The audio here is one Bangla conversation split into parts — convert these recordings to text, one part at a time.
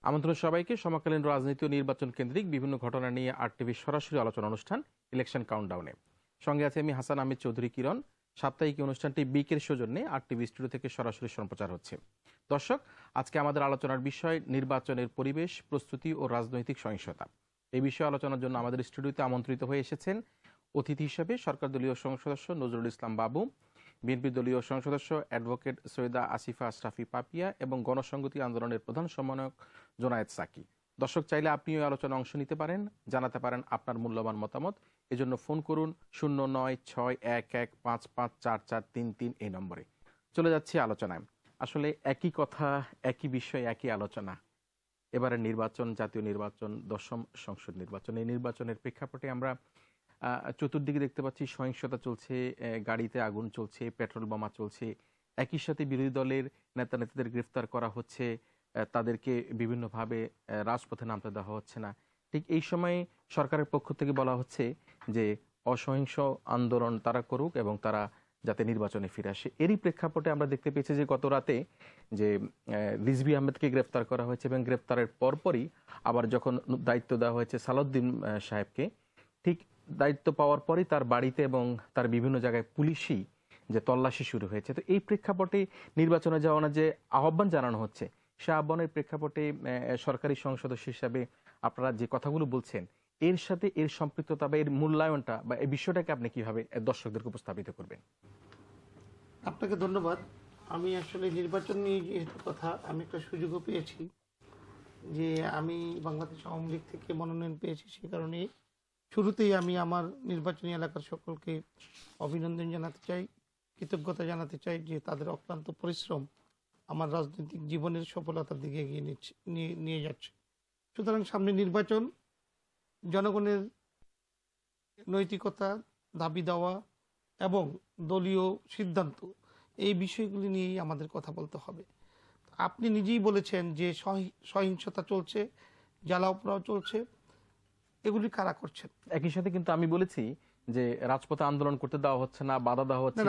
আমন্ত্রণ সবাইকে সমকালীন রাজনীতি ও নির্বাচন কেন্দ্রিক বিভিন্ন ঘটনা নিয়ে আরটিভির সরাসরি আলোচনা অনুষ্ঠান ইলেকশন কাউন্টডাউনে। সঙ্গে আছে আমি হাসান আহমেদ চৌধুরী কিরণ। সাপ্তাহিক অনুষ্ঠানটি বিকের সৌজন্যে আরটিভি স্টুডিও থেকে সরাসরি সম্প্রচার হচ্ছে। দর্শক, আজকে আমাদের আলোচনার বিষয় নির্বাচনের পরিবেশ, প্রস্তুতি ও রাজনৈতিক সহিংসতা। এই বিষয়ে আলোচনার জন্য আমাদের স্টুডিওতে আমন্ত্রিত হয়ে এসেছেন অতিথি হিসেবে সরকার দলীয় সংসদ সদস্য নজরুল ইসলাম বাবু, বিএনপি দলীয় সংসদ সদস্য অ্যাডভোকেট সৈয়দা আসিফা আশরাফি পাপিয়া এবং গণসংহতি আন্দোলনের প্রধান সমন্বয়ক জোনায়েদ সাকি। দর্শক, চাইলে আপনিও আলোচনায় অংশ নিতে পারেন, জানাতে পারেন আপনার মূল্যবান মতামত। এজন্য ফোন করুন 096115544333 এই নম্বরে। চলে যাচ্ছি আলোচনায়। আসলে একই কথা, একই বিষয়, একই আলোচনা। এবারে নির্বাচন, জাতীয় নির্বাচন, দশম সংসদ নির্বাচন। এই নির্বাচনের প্রেক্ষাপটে আমরা চতুর্দিকে দেখতে পাচ্ছি সহিংসতা চলছে, গাড়িতে আগুন চলছে, পেট্রোল বোমা চলছে। একই সাথে বিরোধী দলের নেতা নেত্রীদের গ্রেফতার করা হচ্ছে, তাদেরকে বিভিন্নভাবে রাজপথে নামতে দেওয়া হচ্ছে না। ঠিক এই সময়ে সরকারের পক্ষ থেকে বলা হচ্ছে যে অসহিংস আন্দোলন তারা করুক এবং তারা যাতে নির্বাচনে ফিরে আসে। এরই প্রেক্ষাপটে আমরা দেখতে পেয়েছি যে গত রাতে যে রিজভী আহমেদকে গ্রেফতার করা হয়েছে এবং গ্রেফতারের পরপরই আবার যখন দায়িত্ব দেওয়া হয়েছে সালাউদ্দিন সাহেবকে, ঠিক দায়িত্ব পাওয়ার পরই তার বাড়িতে এবং তার বিভিন্ন জায়গায় পুলিশি যে তল্লাশি শুরু হয়েছে। তো এই প্রেক্ষাপটে নির্বাচনে যাওয়ার যে আহ্বান জানানো হচ্ছে, সে আহ্বানের প্রেক্ষাপটে সরকারি সদস্য হিসাবে আপনারা যে কথাগুলো বলছেন, এর সাথে এর সম্পৃক্ততা বা এর মূল্যায়নটা বা এই বিষয়টাকে আপনি কিভাবে দর্শকদেরকে উপস্থাপিত করবেন? আপনাকে ধন্যবাদ। আমি আসলে নির্বাচন নিয়ে যেহেতু কথা, আমি একটা সুযোগও পেয়েছি যে আমি বাংলাদেশ আওয়ামী লীগ থেকে মনোনয়ন পেয়েছি। সে কারণে শুরুতেই আমি আমার নির্বাচনী এলাকার সকলকে অভিনন্দন জানাতে চাই, কৃতজ্ঞতা জানাতে চাই যে তাদের অক্লান্ত পরিশ্রম আমার রাজনৈতিক জীবনের সফলতার দিকে এগিয়ে নিয়ে যাচ্ছে। সুতরাং সামনে নির্বাচন, জনগণের নৈতিকতা, দাবি দেওয়া এবং দলীয় সিদ্ধান্ত, এই বিষয়গুলি নিয়েই আমাদের কথা বলতে হবে। আপনি নিজেই বলেছেন যে সহিংসতা চলছে, জ্বালাও পোড়াও চলছে, এগুলি কারা করছেন? একই সাথে কিন্তু আমি বলেছি যে রাজপথে আন্দোলন করতে দেওয়া হচ্ছে না, বাধা দেওয়া হচ্ছে,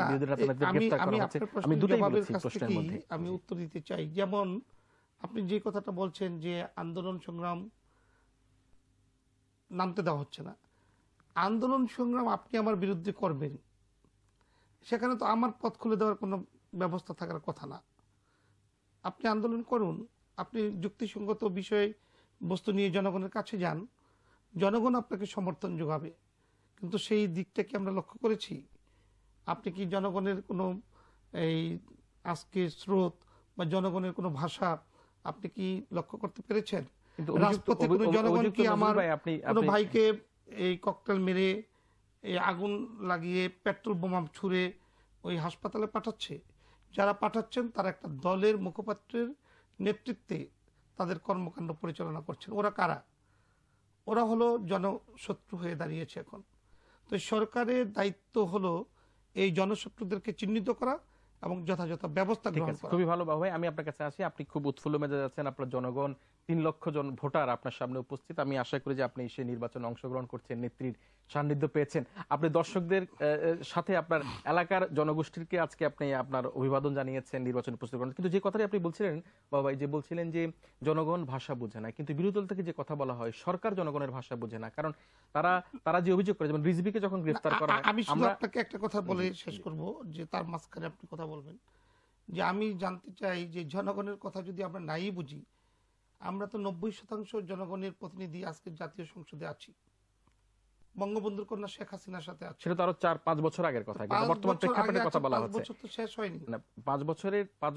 আমি উত্তর দিতে চাই। যেমন আপনি যে কথাটা বলছেন যে আন্দোলন সংগ্রাম নামতে দেওয়া হচ্ছে না, আন্দোলন সংগ্রাম আপনি আমার বিরুদ্ধে করবেন, সেখানে তো আমার পথ খুলে দেওয়ার কোনো ব্যবস্থা থাকার কথা না। আপনি আন্দোলন করুন, আপনি যুক্তিসঙ্গত বিষয় বস্তু নিয়ে জনগণের কাছে যান, জনগণ আপনাকে সমর্থন যোগাবে। কিন্তু সেই দিকটা কি আমরা লক্ষ্য করেছি? আপনি কি জনগণের কোনো এই আজকে স্রোত বা জনগণের কোনো ভাষা আপনি কি লক্ষ্য করতে পেরেছেন? রাজপথে কোনো জনগণ কি আমার কোনো ভাইকে এই ককটেল মেরে, এই আগুন লাগিয়ে, পেট্রোল বোমা ছুড়ে ওই হাসপাতালে পাঠাচ্ছে? যারা পাঠাচ্ছেন তারা একটা দলের মুখপাত্রের নেতৃত্বে তাদের কর্মকাণ্ড পরিচালনা করছেন। ওরা কারা? ওরা হলো জনশত্রু হয়ে দাঁড়িয়েছে এখন। তো সরকারের দায়িত্ব হলো এই জনশত্রুদেরকে চিহ্নিত করা এবং যথাযথ ব্যবস্থা গ্রহণ করা। খুবই ভালো ভাই, আমি আপনার কাছে আসি। আপনি খুব উৎফুল্ল মেজাজে আছেন, আপনার জনগণ 3 লক্ষ জন ভোটার আপনার সামনে উপস্থিত। আমি আশা করি যে আপনি সেই নির্বাচনে অংশগ্রহণ করছেন, নেত্রীর সান্নিধ্য পেয়েছেন। আপনি দর্শকদের সাথে আপনার এলাকার জনগোষ্ঠীকে আজকে আপনি আপনার অভিবাদন জানিয়েছেন নির্বাচন প্রস্তুত করেন। কিন্তু যে কথাটি আপনি বলছিলেন বাবাই, যে বলছিলেন যে জনগণ ভাষা বোঝে না, কিন্তু বিরোধী দল থেকে যে কথা বলা হয় সরকার জনগণের ভাষা বোঝে না, কারণ তারা যে অভিযোগ করে, যেমন রিজভিকে যখন গ্রেফতার করা হয়। আমি শুধু আপনাকে একটা কথা বলে শেষ করব, যে তার মাঝখানে আপনি কথা বলবেন, যে আমি জানতে চাই যে জনগণের কথা যদি আমরা নাই বুঝি, আমরা তো 90% জনগণের প্রতিনিধি আজকে জাতীয় সংসদে আছি, বঙ্গবন্ধুর কন্যা শেখ হাসিনার সাথে আছে। সেটা তো আরো 4-5 বছর আগের কথা, বর্তমান প্রেক্ষাপটে কথা বলা হচ্ছে। 5 বছর তো শেষ হয়নি না, 5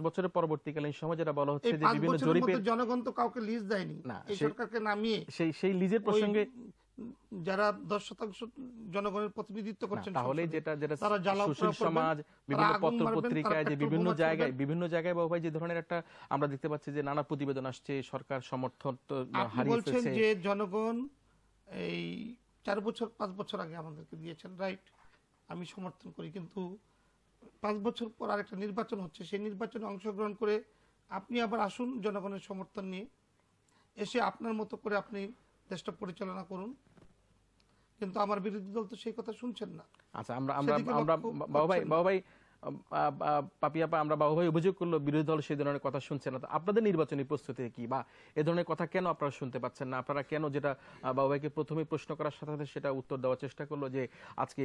বছরের পরবর্তীকালীন সময় যেটা বলা হচ্ছে যে বিভিন্ন জরিপে জনগণ তো কাউকে লিজ দেয়নি, এই সরকারকে নামিয়ে সেই লিজের প্রসঙ্গে যারা 10% জনগণের প্রতিনিধিত্ব করছেন, তাহলে যেটা সুশীল সমাজ, বিভিন্ন পত্র পত্রিকায় যে বিভিন্ন জায়গায় বাবু ভাই যে ধরনের একটা আমরা দেখতে পাচ্ছি যে নানা প্রতিবেদন আসছে, সরকার সমর্থন হারিয়ে ফেলছে। যে জনগণ এই 4 বছর 5 বছর আগে আমাদেরকে দিয়েছেন, রাইট, আমি সমর্থন করি। কিন্তু 5 বছর পর আরেকটা নির্বাচন হচ্ছে, সেই নির্বাচনে অংশগ্রহণ করে আপনি আবার আসুন জনগণের সমর্থন নিয়ে, এসে আপনার মতো করে আপনি দেশটা পরিচালনা করুন। কিন্তু আমার বিরোধী দল তো সেই কথা শুনছেন না। আচ্ছা, আমরা বাবা ভাই পাপিয়াপা আমরা বাবু ভাই অভিযোগ করলো বিরোধী দল সেই ধরনের কথা শুনছে না, তো আপনাদের নির্বাচনী প্রস্তুতি কি, বা এ ধরনের কথা কেন আপনারা শুনতে পাচ্ছেন না? আপনারা কেন, যেটা বাবু ভাইকে প্রথমেই প্রশ্ন করার সাথে সাথে সেটা উত্তর দেওয়ার চেষ্টা করলো যে আজকে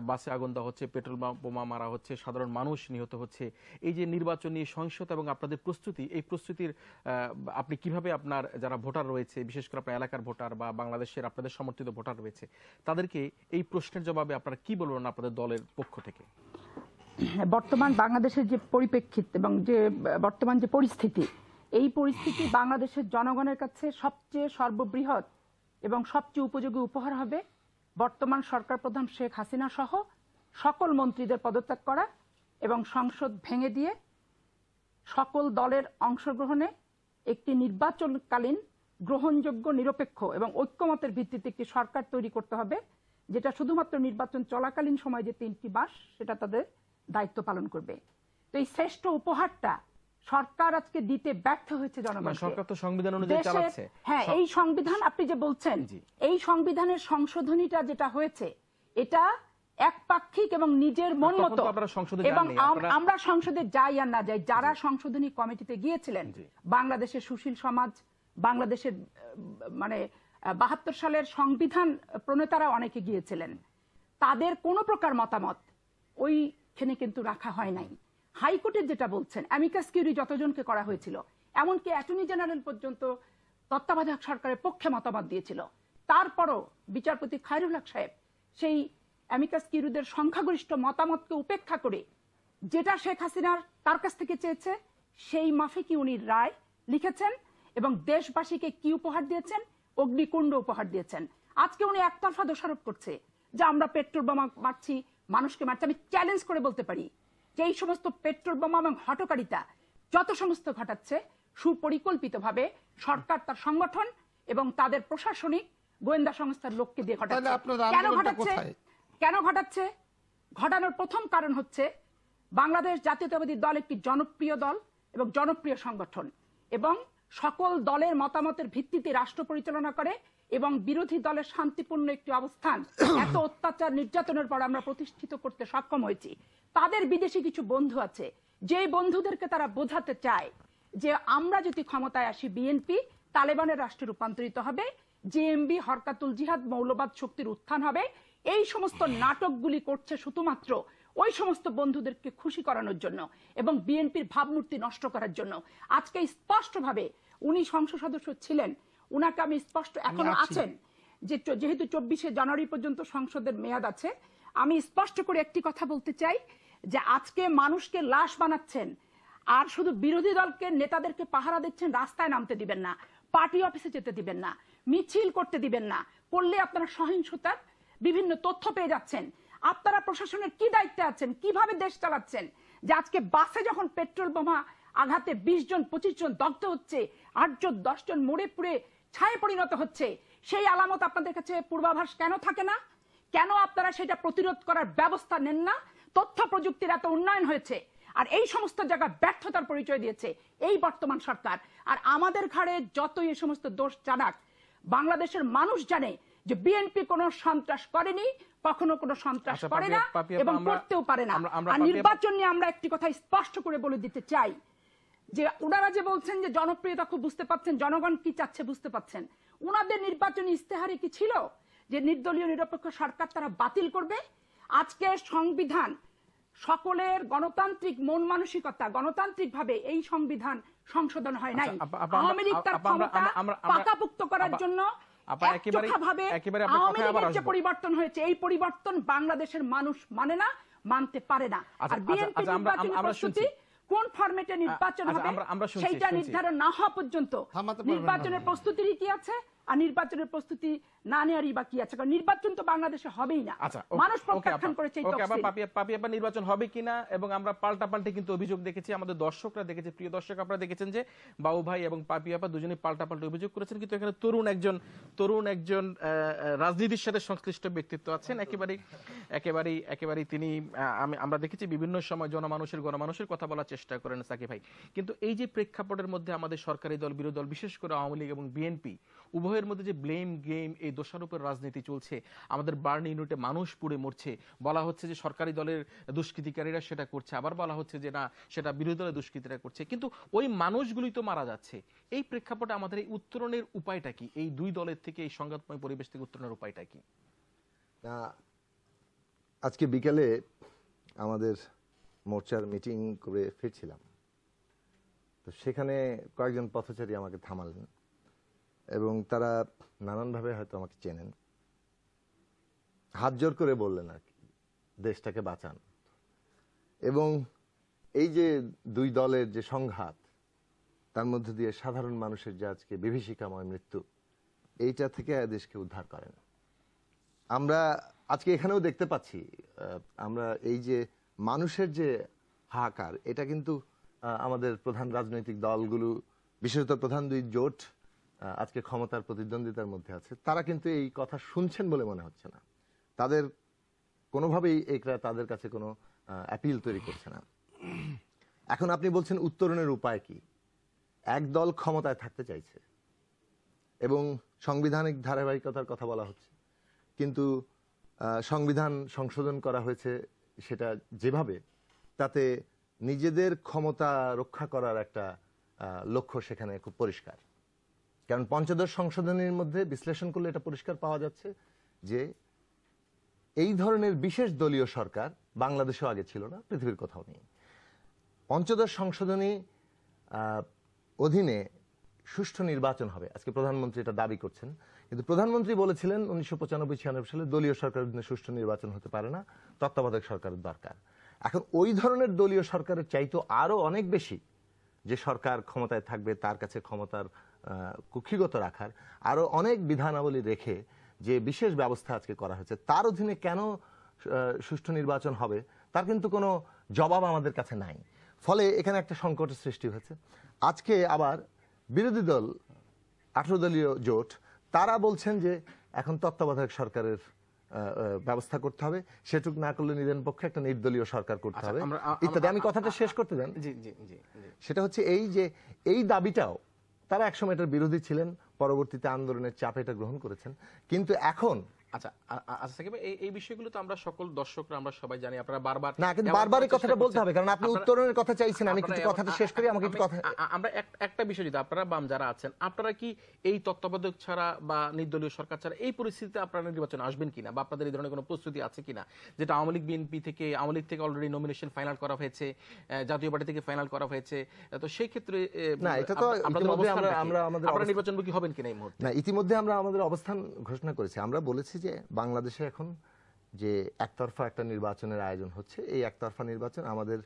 বাসে আগুন দেওয়া হচ্ছে, পেট্রোল বোমা মারা হচ্ছে, সাধারণ মানুষ নিহত হচ্ছে, এই যে নির্বাচনী সহিংসতা এবং আপনাদের প্রস্তুতি, এই প্রস্তুতির আপনি কিভাবে আপনার যারা ভোটার রয়েছে, বিশেষ করে আপনার এলাকার ভোটার বা বাংলাদেশের আপনাদের সমর্থিত ভোটার রয়েছে, তাদেরকে এই প্রশ্নের জবাবে আপনারা কি বলবেন আপনাদের দলের পক্ষ থেকে? বর্তমান বাংলাদেশের যে পরিপ্রেক্ষিত এবং যে বর্তমান যে পরিস্থিতি, এই পরিস্থিতি বাংলাদেশের জনগণের কাছে সবচেয়ে সর্ববৃহৎ এবং সবচেয়ে উপযোগী উপহার হবে বর্তমান সরকার প্রধান শেখ হাসিনা সহ সকল মন্ত্রীদের পদত্যাগ করা এবং সংসদ ভেঙে দিয়ে সকল দলের অংশগ্রহণে একটি নির্বাচনকালীন গ্রহণযোগ্য, নিরপেক্ষ এবং ঐক্যমতের ভিত্তিতে একটি সরকার তৈরি করতে হবে, যেটা শুধুমাত্র নির্বাচন চলাকালীন সময় যে 3টি মাস সেটা তাদের দায়িত্ব পালন করবে। তো এই শ্রেষ্ঠ উপহারটা সরকার আজকে দিতে ব্যর্থ হয়েছে জনগণকে। সরকার তো সংবিধান অনুযায়ী চালাচ্ছে। হ্যাঁ, এই সংবিধান আপনি যে বলছেন, এই সংবিধানের সংশোধনীটা যেটা হয়েছে এটা একপাক্ষিক এবং নিজের মন মতো, এবং আমরা সংসদে যাই আর না যাই, যারা সংশোধনী কমিটিতে গিয়েছিলেন, বাংলাদেশের সুশীল সমাজ, বাংলাদেশের মানে 72 সালের সংবিধান প্রণেতারা অনেকে গিয়েছিলেন, তাদের কোনো প্রকার মতামত ওইখানে কিন্তু রাখা হয় নাই। হাইকোর্টের যেটা বলছেন, অ্যামিকাস কিউরি যতজনকে করা হয়েছিল, এমনকি অ্যাটর্নি জেনারেল পর্যন্ত তত্ত্বাবধায়ক সরকারের পক্ষে মতামত দিয়েছিল, তারপরও বিচারপতি খায়রুল হক সাহেব সেই অ্যামিকাস কিউরিদের সংখ্যাগরিষ্ঠ মতামতকে উপেক্ষা করে যেটা শেখ হাসিনার তার কাছ থেকে চেয়েছে সেই মাফিকই উনি রায় লিখেছেন এবং দেশবাসীকে কি উপহার দিয়েছেন? অগ্নিকুণ্ড উপহার দিয়েছেন। আজকে উনি একতরফা দোষারোপ করছে যে আমরা পেট্রোল বোমা মারছি, মানুষকে মারছি। আমি চ্যালেঞ্জ করে বলতে পারি যে এই সমস্ত পেট্রোল বোমা এবং হঠকারিতা যত সমস্ত ঘটাচ্ছে সুপরিকল্পিতভাবে সরকার, তার সংগঠন এবং তাদের প্রশাসনিক গোয়েন্দা সংস্থার লোককে দিয়ে ঘটাচ্ছে। কেন ঘটাচ্ছে? ঘটানোর প্রথম কারণ হচ্ছে বাংলাদেশ জাতীয়তাবাদী দল একটি জনপ্রিয় দল এবং জনপ্রিয় সংগঠন, এবং সকল দলের মতামতের ভিত্তিতে রাষ্ট্র পরিচালনা করে, এবং বিরোধী দলের শান্তিপূর্ণ একটি অবস্থান এত অত্যাচার নির্যাতনের পর আমরা প্রতিষ্ঠিত করতে সক্ষম হয়েছি। তাদের বিদেশি কিছু বন্ধু আছে, যে বন্ধুদেরকে তারা বোঝাতে চায় যে আমরা যদি ক্ষমতায় আসি, বিএনপি তালেবানের রাষ্ট্রে রূপান্তরিত হবে, জেএমবি হরকাতুল জিহাদ মৌলবাদ শক্তির উত্থান হবে। এই সমস্ত নাটকগুলি করছে শুধুমাত্র ওই সমস্ত বন্ধুদেরকে খুশি করানোর জন্য এবং বিএনপির ভাবমূর্তি নষ্ট করার জন্য। আজকে স্পষ্টভাবে উনি সংসদ সদস্য ছিলেন, উনাকে আমি স্পষ্ট, এখনো আছেন, যে যেহেতু 24শে জানুয়ারি পর্যন্ত সংসদের মেয়াদ আছে, আমি স্পষ্ট করে একটি কথা বলতে চাই যে আজকে মানুষকে লাশ বানাচ্ছেন আর শুধু বিরোধী দলকে নেতাদেরকে পাহারা দিচ্ছেন, রাস্তায় নামতে দিবেন না, পার্টি অফিসে যেতে দিবেন না, মিছিল করতে দিবেন না, করলে আপনারা সহিংসতার বিভিন্ন তথ্য পেয়ে যাচ্ছেন। আপনারা প্রশাসনের কি দায়িত্বে আছেন, কিভাবে দেশ চালাচ্ছেন, যে আজকে বাসে যখন পেট্রোল বোমা আঘাতে 20 জন 25 জন দগ্ধ হচ্ছে, 8 জন 10 জন মরে পুড়ে ছায়ে পরিণত হচ্ছে, সেই আলামত আপনাদের কাছে পূর্বাভাস কেন থাকে না? কেন আপনারা সেটা প্রতিরোধ করার ব্যবস্থা নেন না? তথ্য প্রযুক্তির এত উন্নয়ন হয়েছে, আর এই সমস্ত জায়গায় ব্যর্থতার পরিচয় দিয়েছে এই বর্তমান সরকার। আর আমাদের ঘাড়ে যতই এই সমস্ত দোষ চালাক, বাংলাদেশের মানুষ জানে যে বিএনপি কোনো সন্ত্রাস করেনি, কখনো কোনো সন্ত্রাস করে না এবং করতেও পারে না। আর নির্বাচন নিয়ে আমরা একটি কথা স্পষ্ট করে বলে দিতে চাই যে ওনারা যে বলছেন যে জনপ্রিয়তা খুব বুঝতে পাচ্ছেন, জনগণ কি চাচ্ছে বুঝতে পাচ্ছেন, ওনাদের নির্বাচনী ইস্তেহারে কি ছিল যে নির্দলীয় নিরপেক্ষ সরকার তারা বাতিল করবে? আজকে সংবিধান সকলের গণতান্ত্রিক মন মানসিকতা, গণতান্ত্রিক ভাবে এই সংবিধান সংশোধন হয় নাই। আওয়ামী লীগ তার ক্ষমতা পাকাপোক্ত করার জন্য যে পরিবর্তন হয়েছে, এই পরিবর্তন বাংলাদেশের মানুষ মানে না, মানতে পারে না। আর বিএনপি নির্বাচনী প্রস্তুতি কোন ফরম্যাটে নির্বাচন হবে সেইটা নির্ধারণ না হওয়া পর্যন্ত নির্বাচনের প্রস্তুতির কি আছে আর নির্বাচনের প্রস্তুতি না নেওয়ারই বা কি আছে? কারণ নির্বাচন তো বাংলাদেশে হবেই না, মানুষ প্রত্যাখ্যান করেছে। পাপিয়াপা নির্বাচন হবে কিনা এবং আমরা পাল্টাপাল্টি কিন্তু অভিযোগ দেখেছি, আমাদের দর্শকরা দেখেছে, প্রিয় দর্শক আপনারা দেখেছেন যে বাবু ভাই এবং পাপিয়াপা দুজনেই পাল্টাপাল্টি অভিযোগ করেছেন, কিন্তু এখানে তরুণ একজন রাজনীতির সাথে সংশ্লিষ্ট ব্যক্তিত্ব আছেন, একেবারেই তিনি আমরা দেখেছি বিভিন্ন সময় গণমানুষের কথা বলার চেষ্টা করেন সাকিব ভাই। কিন্তু এই যে প্রেক্ষাপটের মধ্যে আমাদের সরকারি দল, বিরোধী দল, বিশেষ করে আওয়ামী লীগ এবং বিএনপি উভয়ের এর মধ্যে যে ব্লেম গেম, এই দোষারোপের রাজনীতি চলছে, আমাদের বার্ন ইউনিটে মানুষ পুড়ে মরছে, বলা হচ্ছে যে সরকারি দলের দুষ্কৃতিকারীরা সেটা করছে, আবার বলা হচ্ছে যে না সেটা বিরোধী দলের দুষ্কৃতীরা করছে, কিন্তু ওই মানুষগুলি তো মারা যাচ্ছে। এই প্রেক্ষাপটে আমাদের এই উত্তরণের উপায়টা কি? এই দুই দলের থেকে, এই সংঘাতময় পরিবেশ থেকে উত্তরণের উপায়টা কি? আজকে বিকেলে আমাদের মোর্চার মিটিং করে ফিরছিলাম, তো সেখানে কয়েকজন পথচারী আমাকে থামালেন এবং তারা নানানভাবে হয়তো আমাকে চেনেন, হাত জোর করে বললেন আর কি দেশটাকে বাঁচান। এবং এই যে দুই দলের যে সংঘাত, তার মধ্যে দিয়ে সাধারণ মানুষের যে আজকে বিভীষিকাময় মৃত্যু, এইটা থেকে দেশকে উদ্ধার করেন। আমরা আজকে এখানেও দেখতে পাচ্ছি, আমরা এই যে মানুষের যে হাহাকার, এটা কিন্তু আমাদের প্রধান রাজনৈতিক দলগুলো, বিশেষত প্রধান দুই জোট আজকে ক্ষমতার প্রতিদ্বন্দ্বিতার মধ্যে আছে, তারা কিন্তু এই কথা শুনছেন বলে মনে হচ্ছে না। তাদের কোনোভাবেই এটা তাদের কাছে কোনো অ্যাপিল তৈরি করছে না। এখন আপনি বলছেন উত্তরণের উপায় কি? এক দল ক্ষমতায় থাকতে চাইছে এবং সাংবিধানিক ধারাবাহিকতার কথা বলা হচ্ছে, কিন্তু সংবিধান সংশোধন করা হয়েছে সেটা যেভাবে, তাতে নিজেদের ক্ষমতা রক্ষা করার একটা লক্ষ্য সেখানে খুব পরিষ্কার। কারণ পঞ্চদশ সংশোধনীর মধ্যে বিশ্লেষণ করলে এটা পরিষ্কার পাওয়া যাচ্ছে যে এই ধরনের বিশেষ দলীয় সরকার বাংলাদেশেও আগে ছিল না, পৃথিবীর কোথাও নেই। পঞ্চদশ সংশোধনী অধীনে সুষ্ঠু নির্বাচন হবে, আজকে প্রধানমন্ত্রী এটা দাবি করছেন, কিন্তু প্রধানমন্ত্রী বলেছিলেন 1995-96 সালে দলীয় সরকারের অধীনে সুষ্ঠু নির্বাচন হতে পারে না, তত্ত্বাবধায়ক সরকারের দরকার। এখন ওই ধরনের দলীয় সরকারের চাইতো আরো অনেক বেশি, যে সরকার ক্ষমতায় থাকবে তার কাছে ক্ষমতার কুক্ষিগত রাখার আরো অনেক বিধানাবলী রেখে যে বিশেষ ব্যবস্থা আজকে করা হয়েছে, তার অধীনে কেন সুষ্ঠু নির্বাচন হবে তার কিন্তু কোনো জবাব আমাদের কাছে নাই। ফলে এখানে একটা সংকটের সৃষ্টি হয়েছে। আজকে আবার বিরোধী দল 18 দলীয় জোট, তারা বলছেন যে এখন তত্ত্বাবধায়ক সরকারের ব্যবস্থা করতে হবে, সেটুক না করলে নিদেন পক্ষে একটা নির্দলীয় সরকার করতে হবে ইত্যাদি। আমি কথাটা শেষ করতে দেন। সেটা হচ্ছে এই যে এই দাবিটাও তারা একসময় এটার বিরোধী ছিলেন, পরবর্তীতে আন্দোলনের চাপে এটা গ্রহণ করেছেন, কিন্তু এখন আচ্ছা সাকিব, এই বিষয়গুলো তো আমরা সকল দর্শকরা আমরা সবাই জানি, আপনারা বারবার না, কিন্তু বারবার এই কথাটা বলতে হবে, কারণ আপনি উত্তরণের কথা চাইছেন। আমি কিছু কথাটা শেষ করি, আমাকে একটু কথা। আমরা একটা বিষয়, যদি আপনারা বাম যারা আছেন, আপনারা কি এই তত্ত্বাবধায়ক ছাড়া বা নির্দলীয় সরকার ছাড়া এই পরিস্থিতিতে আপনারা নির্বাচনে আসবেন কিনা, বা আপনাদের এই ধরনের কোনো প্রস্তুতি আছে কিনা? যেটা আওয়ামী লীগ বিএনপি থেকে, আওয়ামী লীগ থেকে অলরেডি নমিনেশন ফাইনাল করা হয়েছে, জাতীয় পার্টি থেকে ফাইনাল করা হয়েছে, তো সেই ক্ষেত্রে না, এটা তো ইতিমধ্যে আমরা আমাদের নির্বাচনমুখী হবেন কিনা এই মুহূর্তে? না, ইতিমধ্যে আমরা আমাদের অবস্থান ঘোষণা করেছি। আমরা বলেছি যে বাংলাদেশে এখন যে একতরফা একটা নির্বাচনের আয়োজন হচ্ছে, এই একতরফা নির্বাচন আমাদের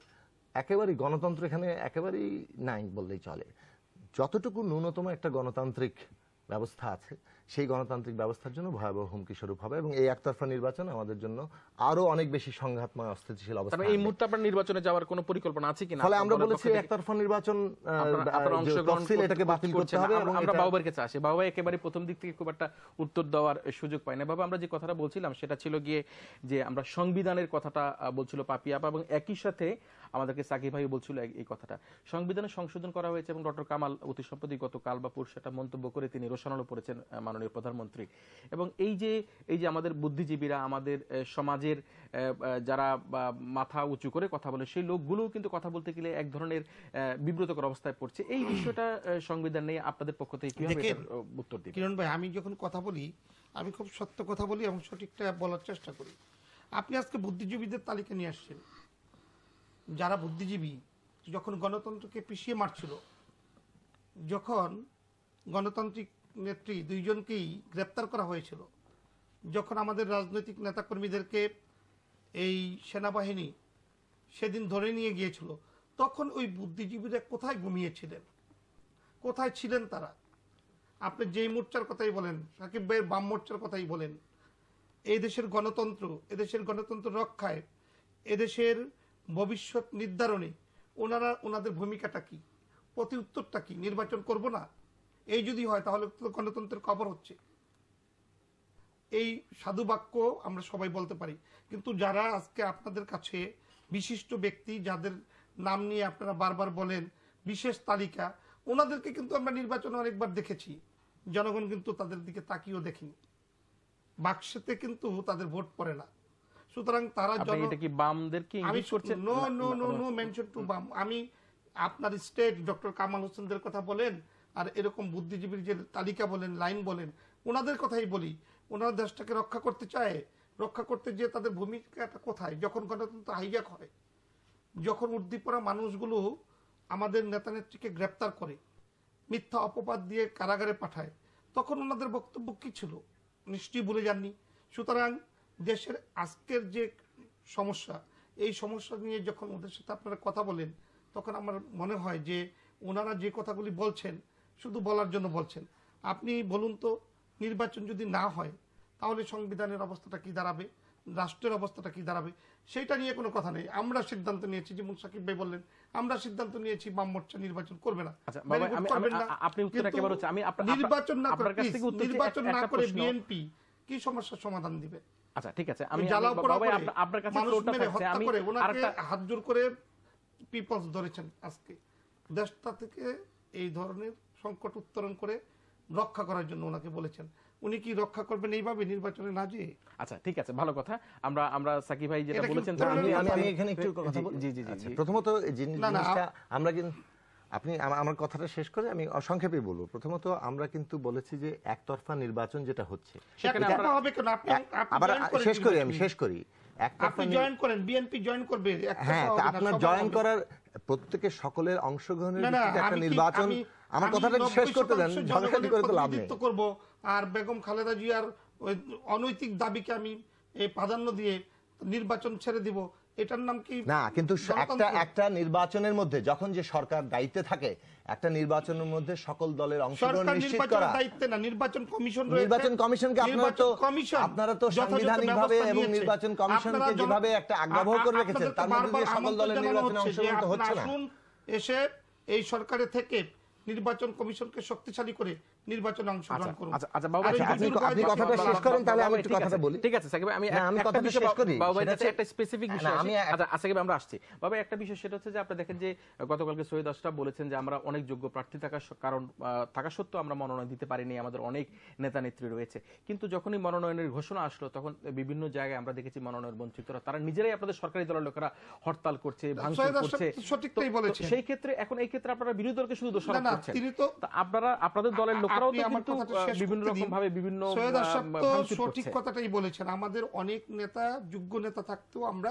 একেবারেই, গণতন্ত্র এখানে একেবারেই নাই বললেই চলে। যতটুকু ন্যূনতম একটা গণতান্ত্রিক ব্যবস্থা আছে, সেই গণতান্ত্রিক ব্যবস্থার জন্য ভয়াবহ হুমকি স্বরূপ হবে, এবং এই একতরফা নির্বাচন আমাদের জন্য আরো অনেক বেশি সংঘাতময় অস্থিতিশীল অবস্থা। এই মুহূর্তে আপনার নির্বাচনে যাওয়ার কোনো পরিকল্পনা আছে কিনা? ফলে আমরা বলেছি একতরফা নির্বাচন এটাকে বাতিল করতে হবে। আমরা বাবুবাইয়ের কাছে আসি। বাবুবাই একেবারে প্রথম দিক থেকে খুব একটা উত্তর দেওয়ার সুযোগ পাই না। বাবা, আমরা যে কথাটা বলছিলাম সেটা ছিল গিয়ে যে আমরা সংবিধানের কথাটা বলছিল পাপিয়া আপা, এবং একই সাথে আমাদেরকে সাকিব ভাই বলছিল এই কথাটা, সংবিধানে সংশোধন করা হয়েছে, এবং ডক্টর কামাল অতি সম্প্রতি গতকাল বা পরশু একটা মন্তব্য করে তিনি রোশানলও পড়েছেন মাননীয় প্রধানমন্ত্রী। এবং এই যে আমাদের বুদ্ধিজীবীরা, আমাদের সমাজের যারা মাথা উঁচু করে কথা বলে, সেই লোকগুলোও কিন্তু কথা বলতে গেলে এক ধরনের বিব্রতকর অবস্থায় পড়ছে। এই বিষয়টা সংবিধান নিয়ে আপনাদের পক্ষ থেকে কিভাবে উত্তর দিবেন? কিরণ ভাই, আমি যখন কথা বলি আমি খুব সত্য কথা বলি এবং সঠিকটা বলার চেষ্টা করি। আপনি আজকে বুদ্ধিজীবীদের তালিকা নিয়ে আসছেন, যারা বুদ্ধিজীবী যখন গণতন্ত্রকে পিছিয়ে মারছিল, যখন গণতান্ত্রিক নেত্রী দুইজনকেই গ্রেপ্তার করা হয়েছিল, যখন আমাদের রাজনৈতিক নেতাকর্মীদেরকে এই সেনাবাহিনী সেদিন ধরে নিয়ে গিয়েছিল, তখন ওই বুদ্ধিজীবীরা কোথায় ঘুমিয়েছিলেন, কোথায় ছিলেন তারা? আপনি যেই মোর্চার কথাই বলেন, সাকিব ভাইয়ের বাম মোর্চার কথাই বলেন, এই দেশের গণতন্ত্র, এদেশের গণতন্ত্র রক্ষায়, এদেশের ভবিষ্যৎ নির্ধারণে ওনাদের ভূমিকাটা কি, প্রতি উত্তরটা কি? নির্বাচন করব না, এই যদি হয় তাহলে তো গণতন্ত্রের খবর হচ্ছে। এই সাধু বাক্য আমরা সবাই বলতে পারি, কিন্তু যারা আজকে আপনাদের কাছে বিশিষ্ট ব্যক্তি, যাদের নাম নিয়ে আপনারা বারবার বলেন বিশেষ তালিকা, ওনাদেরকে কিন্তু আমরা নির্বাচনে অনেকবার দেখেছি, জনগণ কিন্তু তাদের দিকে তাকিয়েও দেখেনি, বাক্সেতে কিন্তু তাদের ভোট পড়ে না। সুতরাং তারা এটা কি বামদেরকে ইঙ্গিত করছেন? No no no no mention to বাম। আমি আপনার স্টেট ডক্টর কামাল হোসেনদের কথা বলেন আর এরকম বুদ্ধিজীবীর যে তালিকা বলেন, লাইন বলেন, ওনাদের কথাই বলি। ওনারা দেশটাকে রক্ষা করতে চায়, রক্ষা করতে গিয়ে তাদের ভূমিকাটা কোথায়? যখন গণতন্ত্র হাইজ্যাক হয়, যখন উদ্দীপনা মানুষগুলো আমাদের নেতা নেত্রীকে গ্রেপ্তার করে, মিথ্যা অপবাদ দিয়ে কারাগারে পাঠায়, তখন ওনাদের বক্তব্য কি ছিল? নিশ্চয়ই ভুলে যাননি। সুতরাং দেশের আজকের যে সমস্যা, এই সমস্যা নিয়ে যখন ওদের সাথে আপনারা কথা বলেন, তখন আমার মনে হয় যে ওনারা যে কথাগুলি বলছেন শুধু বলার জন্য বলছেন। আপনি বলুন তো, নির্বাচন যদি না হয় তাহলে সংবিধানের অবস্থাটা কি দাঁড়াবে, রাষ্ট্রের অবস্থাটা কি দাঁড়াবে, সেটা নিয়ে কোনো কথা নেই। আমরা সিদ্ধান্ত নিয়েছি, যেমন সাকিব ভাই বললেন, আমরা সিদ্ধান্ত নিয়েছি বাম মোর্চা নির্বাচন করবে না। নির্বাচন না করে বিএনপি কি সমস্যার সমাধান দিবে? আচ্ছা ঠিক আছে, আমি আপনার কাছে হাত জোর করে পিপলস ধরেছেন আজকে দেশটা থেকে এই ধরনের সংকট উত্তরণ করে রক্ষা করার জন্য ওনাকে বলেছেন। উনি কি রক্ষা করবেন এইভাবে নির্বাচনে না যেয়ে? আচ্ছা ঠিক আছে, ভালো কথা। আমরা সাকিব ভাই যেটা বলেছেন, আমি এখানে একটু কথা বলি। জি জি জি। প্রথমত জিনিসটা আমরা কিন্তু, আপনি আমার কথাটা শেষ করে আমি সংক্ষেপে বলবো। প্রথমত আমরা কিন্তু বলেছি যে একতরফা নির্বাচন যেটা হচ্ছে, আমি শেষ করি। আপনি জয়েন করেন, বিএনপি জয়েন করবে, হ্যাঁ, আপনার জয়েন করার প্রত্যেকের সকলের অংশগ্রহণের ভিত্তিতে একটা নির্বাচন। আমার কথাটা শেষ করতে দেন, ঝগড়াঝাটি করে তো লাভ নেই। করব আর বেগম খালেদা জিয়ার ওই অনৈতিক দাবিকে আমি প্রাধান্য দিয়ে নির্বাচন ছেড়ে দিব, এটার নাম কি? না, কিন্তু একটা নির্বাচনের মধ্যে যখন যে সরকার দায়িত্বে থাকে, একটা নির্বাচনের মধ্যে সকল দলের অংশগ্রহণ নিশ্চিত করা দায়িত্বে না, নির্বাচন কমিশন রয়েছে। নির্বাচন কমিশনকে আপনারা তো সাংবিধানিকভাবে এবং নির্বাচন কমিশনকে যেভাবে একটা আজ্ঞাবহ করে রেখেছেন, তার মধ্যে দিয়ে সকল দলের নির্বাচনে অংশগ্রহণ তো হচ্ছে না। এসে এই সরকারে থেকে নির্বাচন কমিশনকে শক্তিশালী করে নির্বাচনে অংশগ্রহণ করুন। আচ্ছা বাবা, আপনি কথাটা শেষ করেন, তাহলে আমি একটু কথাটা বলি। ঠিক আছে সাকিব, আমি কথাটা শেষ করি। বাবা একটা স্পেসিফিক বিষয়, আচ্ছা সাকিব আমরা আসছি। বাবা একটা বিষয়, সেটা হচ্ছে যে আপনি দেখেন যে গতকালকে সৈয়দ আশরাফ বলেছেন যে আমরা অনেক যোগ্য প্রার্থী থাকা সত্ত্বেও আমরা মনোনয়ন দিতে পারিনি, আমাদের অনেক নেতা নেত্রী রয়েছে। কিন্তু যখনই মনোনয়নের ঘোষণা আসলো, তখন বিভিন্ন জায়গায় আমরা দেখেছি মনোনয়ন বঞ্চিতরা, তারা নিজেরাই আপনাদের সরকারি দলের লোকেরা হড়তাল করছে, ভাঙচুর করছে। সেই ক্ষেত্রে এখন এই ক্ষেত্রে আপনারা বিরোধী দলকে শুধু দোষারোপ করছেন, আপনাদের দলের লোকেরাও তো কিন্তু বিভিন্ন রকম ভাবে বিভিন্ন সঠিক কথাটাই বলেছেন। আমাদের অনেক নেতা, যোগ্য নেতা থাকতেও আমরা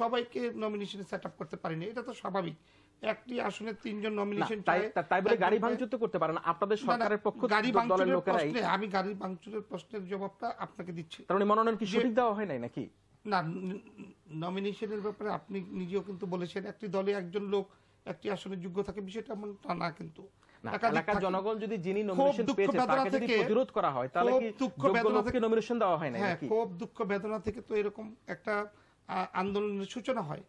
সবাইকে নমিনেশনে সেট আপ করতে পারিনি, এটা তো স্বাভাবিক। একটি আসনে 3 জন নমিনেশন চাই, তাই বলে গাড়ি ভাঙচুর তো করতে পারেন আপনাদের সরকারের পক্ষ দলের লোকেরাই। আমি গাড়ি ভাঙচুরের প্রশ্নের জবাবটা আপনাকে দিচ্ছি। তার মানে মনোনয়ন কি সঠিক দেওয়া হয় নাই নাকি? না, নমিনেশনের ব্যাপারে আপনি নিজেও কিন্তু বলেছেন একটি দলে একজন লোক একটি আসনে যোগ্য থাকে, বিষয়টা এমন না। কিন্তু এলাকার জনগণ যদি যিনি নমিনেশন পেয়েছে তাকে যদি প্রতিরোধ করা হয়, তাহলে কি যোগ্য লোককে নমিনেশন দেওয়া হয় না নাকি? খুব দুঃখ বেদনা থেকে তো এরকম একটা আন্দোলনের সূচনা হয়,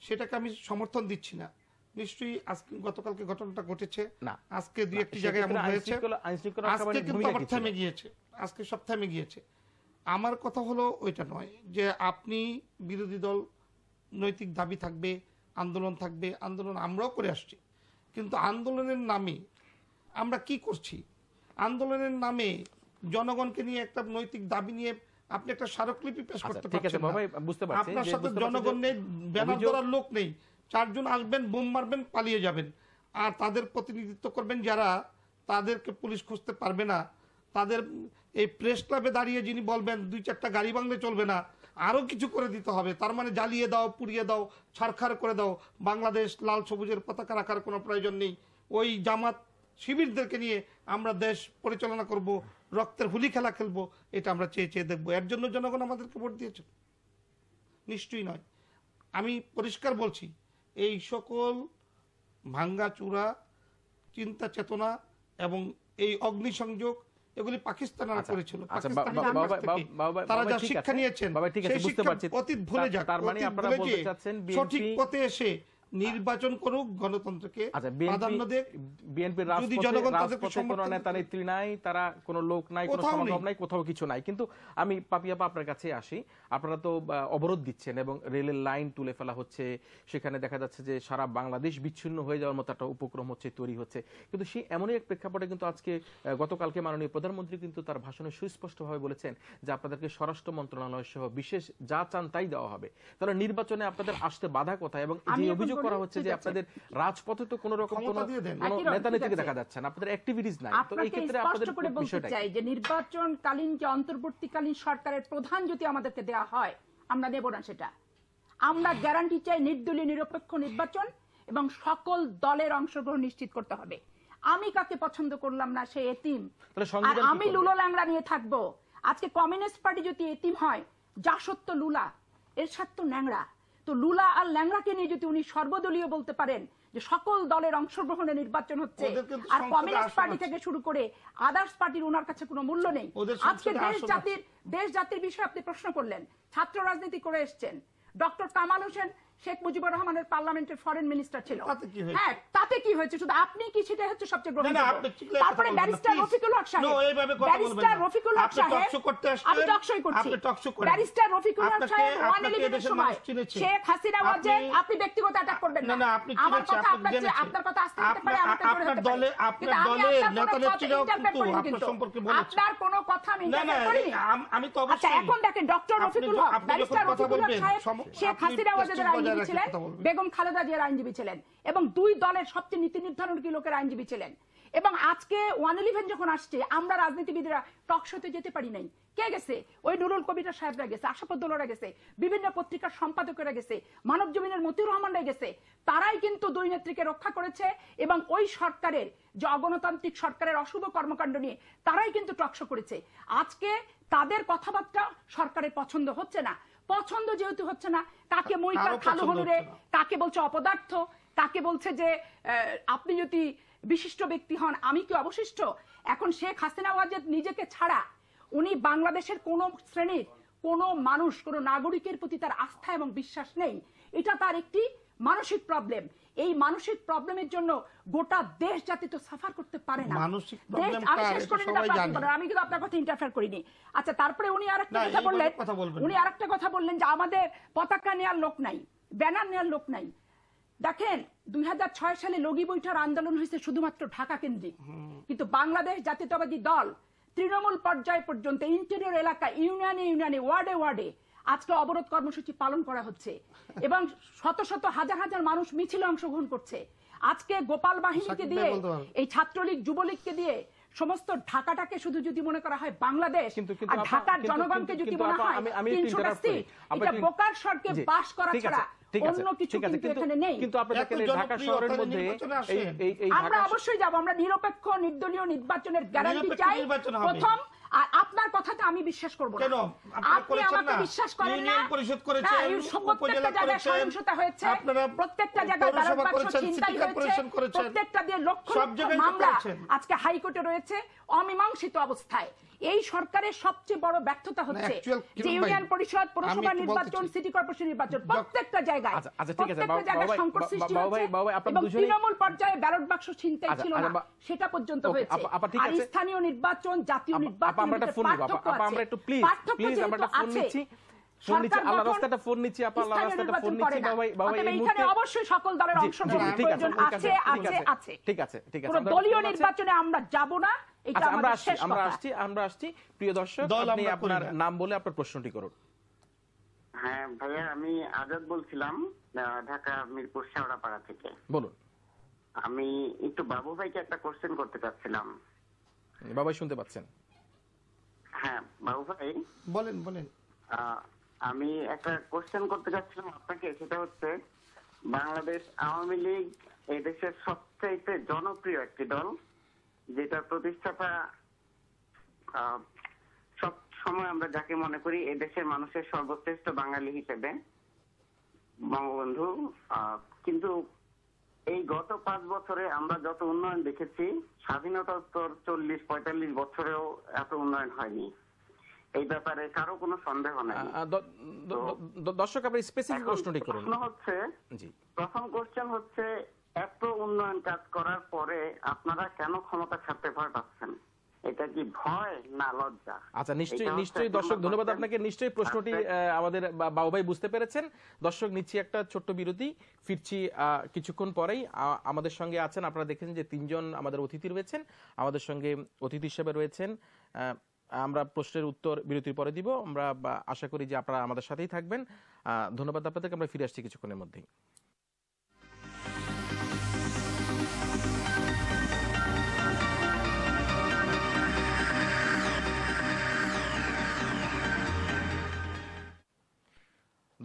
সেটাকে আমি সমর্থন দিচ্ছি না। নিশ্চয়ই আজকে গতকালকে ঘটনাটা ঘটেছে, আজকে দুই একটি জায়গায় এমন হয়েছে, আজকে কিন্তু আবার থেমে গিয়েছে, আজকে সব থেমে গিয়েছে। আমার কথা হলো ওইটা নয় যে আপনি বিরোধী দল নৈতিক দাবি থাকবে, আন্দোলন থাকবে, আন্দোলন আমরাও করে আসছি, কিন্তু আন্দোলনের নামে আমরা কি করছি? আন্দোলনের নামে জনগণকে নিয়ে একটা নৈতিক দাবি নিয়ে আপনি একটা স্মারকলিপি পেশ করতে পারছেন না। আপনার সাথে জনগণ নেই, ব্যানার ধরার লোক নেই, 4 জন আসবেন, বোম মারবেন, পালিয়ে যাবেন, আর তাদের প্রতিনিধিত্ব করবেন যারা, তাদেরকে পুলিশ খুঁজতে পারবে না। তাদের এই প্রেস ক্লাবে দাঁড়িয়ে যিনি বলবেন 2-4টা গাড়ি বাংলে চলবে না, আরো কিছু করে দিতে হবে, তার মানে জ্বালিয়ে দাও, পুড়িয়ে দাও, ছারখার করে দাও, বাংলাদেশ লাল সবুজের পতাকা রাখার কোনো প্রয়োজন নেই, ওই জামাত শিবিরদেরকে নিয়ে আমরা দেশ পরিচালনা করব, রক্তের হুলি খেলা খেলবো, এটা আমরা চেয়ে চেয়ে দেখবো। এর জন্য জনগণ আমাদেরকে ভোট দিয়েছে? নিশ্চয়ই নয়। আমি পরিষ্কার বলছি, এই সকল ভাঙ্গাচুরা চিন্তা চেতনা এবং এই অগ্নিসংযোগ এগুলি পাকিস্তানরা করেছিল। তারা যা শিক্ষা নিয়েছেন সেই শিক্ষা অতীত ভুলে যাক। সঠিক পথে এসে নির্বাচন করুক, গণতন্ত্রকে প্রাধান্য দেখ। বিএনপির যদি জনগণ তাদেরকে রাজপথে কোনো সমর্থন নেতা নেত্রী নাই, তারা কোনো লোক নাই, কোনো কোথাও সমাগম নেই। নাই, কোথাও কিছু নাই। কিন্তু আমি পাপিয়াপা আপনার কাছে আসি, আপনারা তো অবরোধ দিচ্ছেন এবং রেলের লাইন তুলে ফেলা হচ্ছে, সেখানে দেখা যাচ্ছে যে সারা বাংলাদেশ বিচ্ছিন্ন হয়ে যাওয়ার মতো একটা উপক্রম হচ্ছে, তৈরি হচ্ছে। কিন্তু সেই এমনই এক প্রেক্ষাপটে কিন্তু আজকে গতকালকে মাননীয় প্রধানমন্ত্রী কিন্তু তার ভাষণে সুস্পষ্টভাবে বলেছেন যে আপনাদেরকে স্বরাষ্ট্র মন্ত্রণালয় সহ বিশেষ যা চান তাই দেওয়া হবে। তাহলে নির্বাচনে আপনাদের আসতে বাধা কোথায়? এবং যে অভিযোগ করা হচ্ছে যে আপনাদের রাজপথে তো কোনো রকম কোনো নেতা নেত্রীকে দেখা যাচ্ছে না, আপনাদের অ্যাক্টিভিটিস নাই। তো এই ক্ষেত্রে আপনাদের করে বলতে বিষয়টা চাই যে নির্বাচনকালীন যে অন্তর্বর্তীকালীন সরকারের প্রধান যদি আমাদেরকে দেওয়া হয়, আমরা দেব না সেটা। আমরা গ্যারান্টি চাই নির্দলীয় নিরপেক্ষ নির্বাচন এবং সকল দলের অংশগ্রহণ নিশ্চিত করতে হবে। আমি কাকে পছন্দ করলাম না সে এতিম, আর আমি লুলো ল্যাংড়া নিয়ে থাকবো। আজকে কমিউনিস্ট পার্টি যদি এতিম হয়, যা সত্য লুলা, এর সত্য ন্যাংরা, তো লুলা আর ল্যাংড়াকে নিয়ে যদি উনি সর্বদলীয় বলতে পারেন যে সকল দলের অংশগ্রহণে নির্বাচন হচ্ছে, আর কমিউনিস্ট পার্টি থেকে শুরু করে আদার্স পার্টির ওনার কাছে কোনো মূল্য নেই। আজকে দেশ জাতির বিষয়ে আপনি প্রশ্ন করলেন, ছাত্র রাজনীতি করে এসছেন। ডক্টর কামাল হোসেন শেখ মুজিবুর রহমানের পার্লামেন্টের ফরেন মিনিস্টার ছিল। হ্যাঁ, তাতে কি হয়েছে? শুধু আপনি কি সেটা হচ্ছে সবচেয়ে গ্রহণযোগ্য? তারপরে ব্যারিস্টার রফিকুল হক সাহেব, ব্যারিস্টার রফিকুল হক সাহেব, আমি টকশোই করছি, ব্যারিস্টার রফিকুল হক সাহেব 111 সময় শেখ হাসিনা ওয়াজেদ, আপনি ব্যক্তিগত অ্যাটাক করবেন না। আমার কথা আপনার কথা আসতে হতে পারে, আপনার দলে আপনার দলের নেতা নেত্রীরাও কিন্তু আপনার সম্পর্কে বলেছে। আপনার কোনো কথা আমি ইন্টারফেয়ার করিনি। আমি তো আচ্ছা, অবশ্যই এখন দেখেন ডক্টর রফিকুল হক, ব্যারিস্টার রফিকুল হক সাহেব শেখ হাসিনা ওয়াজেদের আইনজীবী ছিলেন, বেগম খালেদা জিয়ার আইনজীবী ছিলেন, এবং দুই দলের সবচেয়ে নীতি নির্ধারণী লোকের আইনজীবী ছিলেন। এবং আজকে 111 যখন আসছে, আমরা রাজনীতিবিদরা টক শোতে যেতে পারি নাই। কে গেছে? ওই নুরুল কবির সাহেবরা গেছে, আশাফুদ্দৌলারা গেছে, বিভিন্ন পত্রিকার সম্পাদকেরা গেছে, মানব জমিনের মতিউর রহমানরা গেছে। তারাই কিন্তু দুই নেত্রীকে রক্ষা করেছে এবং ওই সরকারের যে অগণতান্ত্রিক সরকারের অশুভ কর্মকাণ্ড নিয়ে তারাই কিন্তু টকশো করেছে। আজকে তাদের কথাবার্তা সরকারের পছন্দ হচ্ছে না। পছন্দ যেহেতু হচ্ছে না, কাকে মইকার খালু হনুরে, কাকে বলছে অপদার্থ, কাকে বলছে যে আপনি যদি বিশিষ্ট ব্যক্তি হন আমি কি অবশিষ্ট। এখন শেখ হাসিনা ওয়াজেদ নিজেকে ছাড়া উনি বাংলাদেশের কোন শ্রেণীর কোন মানুষ, কোন নাগরিকের প্রতি তার আস্থা এবং বিশ্বাস নেই। এটা তার একটি মানসিক প্রবলেম। এই মানসিক প্রবলেমের জন্য গোটা দেশ জাতি তো সাফার করতে পারে না। আমি শেষ করে আমি কিন্তু আপনার কথা ইন্টারফেয়ার করিনি। আচ্ছা, তারপরে উনি আরেকটা কথা বললেন যে আমাদের পতাকা নেওয়ার লোক নাই, ব্যানার নেওয়ার লোক নাই। দেখেন, 2006 সালে লগি বৈঠার আন্দোলন হয়েছে শুধুমাত্র ঢাকা কেন্দ্রিক, কিন্তু বাংলাদেশ জাতীয়তাবাদী দল তৃণমূল পর্যায় পর্যন্ত ইন্টেরিয়র এলাকা, ইউনিয়নে ইউনিয়নে, ওয়ার্ডে ওয়ার্ডে আজকে অবরোধ কর্মসূচি পালন করা হচ্ছে এবং শত শত হাজার হাজার মানুষ মিছিলে অংশগ্রহণ করছে। আজকে গোপাল বাহিনীকে দিয়ে, এই ছাত্রলীগ যুবলীগকে দিয়ে সমস্ত ঢাকাটাকে শুধু যদি মনে করা হয় বাংলাদেশ, আর ঢাকার জনগণকে যদি মনে হয় 380, এটা বোকার স্বর্গে বাস করা ছাড়া অন্য কিছু কিন্তু এখানে নেই। কিন্তু আপনাদের ঢাকা শহরের মধ্যে আমরা অবশ্যই যাব। আমরা নিরপেক্ষ নির্দলীয় নির্বাচনের গ্যারান্টি চাই প্রথম। আর আপনার কথাতে আমি বিশ্বাস করব না। আপনি আমাকে বিশ্বাস করেন না। প্রত্যেকটা জায়গায় সহিংসতা হয়েছে, প্রত্যেকটা জায়গায় ব্যালট বাক্স ছিনতাই হয়েছে, প্রত্যেকটা দিয়ে লক্ষ লক্ষ মামলা আজকে হাইকোর্টে রয়েছে অমীমাংসিত অবস্থায়। এই সরকারের সবচেয়ে বড় ব্যর্থতা হচ্ছে যে ইউনিয়ন পরিষদ, পৌরসভা নির্বাচন, সিটি কর্পোরেশন নির্বাচন প্রত্যেকটা জায়গায় সংকট সৃষ্টি হয়েছে এবং তৃণমূল পর্যায়ে ব্যালট বাক্স ছিনতাই ছিল না, সেটা পর্যন্ত হয়েছে। আর স্থানীয় নির্বাচন, জাতীয় নির্বাচন, অবশ্যই সকল দলের অংশগ্রহণ প্রয়োজন আছে। ঠিক আছে, দলীয় নির্বাচনে আমরা যাব না। আমরা আসছি। প্রিয় দর্শক, আপনি আপনার নাম বলে আপনার প্রশ্নটি করুন। হ্যাঁ ভাইয়া, আমি আজাদ বলছিলাম ঢাকা মিরপুর শেওড়াপাড়া থেকে। বলুন। আমি একটু বাবু ভাইকে একটা কোশ্চেন করতে চাচ্ছিলাম। বাবাই শুনতে পাচ্ছেন? হ্যাঁ বাবু ভাই বলেন। আমি একটা কোশ্চেন করতে চাচ্ছিলাম আপনাকে, সেটা হচ্ছে বাংলাদেশ আওয়ামী লীগ এই দেশের সবচাইতে জনপ্রিয় একটি দল, যেটা প্রতিষ্ঠাতা সব সময় আমরা যাকে মনে করি এই দেশের মানুষের সর্বশ্রেষ্ঠ বাঙালি হিসেবে বঙ্গবন্ধু। কিন্তু এই গত 5 বছরে আমরা যত উন্নয়ন দেখেছি, স্বাধীনতাোত্তর 40-45 বছরেও এত উন্নয়ন হয়নি। এই ব্যাপারে কারো কোনো সন্দেহ নেই। দর্শক আপনি স্পেসিফিক প্রশ্নটি করুন। প্রশ্ন হচ্ছে, জি, প্রথম কোশ্চেন হচ্ছে, এত উন্নয়ন কাজ করার পরে আপনারা কেন ক্ষমতা ছাড়তে ভয় পাচ্ছেন? এটা কি ভয় না লজ্জা? আচ্ছা, নিশ্চয়ই দর্শক, ধন্যবাদ আপনাকে। নিশ্চয়ই প্রশ্নটি আমাদের বাবু ভাই বুঝতে পেরেছেন। দর্শক, নিচ্ছি একটা ছোট্ট বিরতি, ফিরছি কিছুক্ষণ পরেই। আমাদের সঙ্গে আছেন, আপনারা দেখেছেন যে 3 জন আমাদের অতিথি রয়েছেন, আমাদের সঙ্গে অতিথি হিসেবে রয়েছেন। আমরা প্রশ্নের উত্তর বিরতির পরে দিব। আমরা আশা করি যে আপনারা আমাদের সাথেই থাকবেন। ধন্যবাদ আপনাদেরকে। আমরা ফিরে আসছি কিছুক্ষণের মধ্যেই।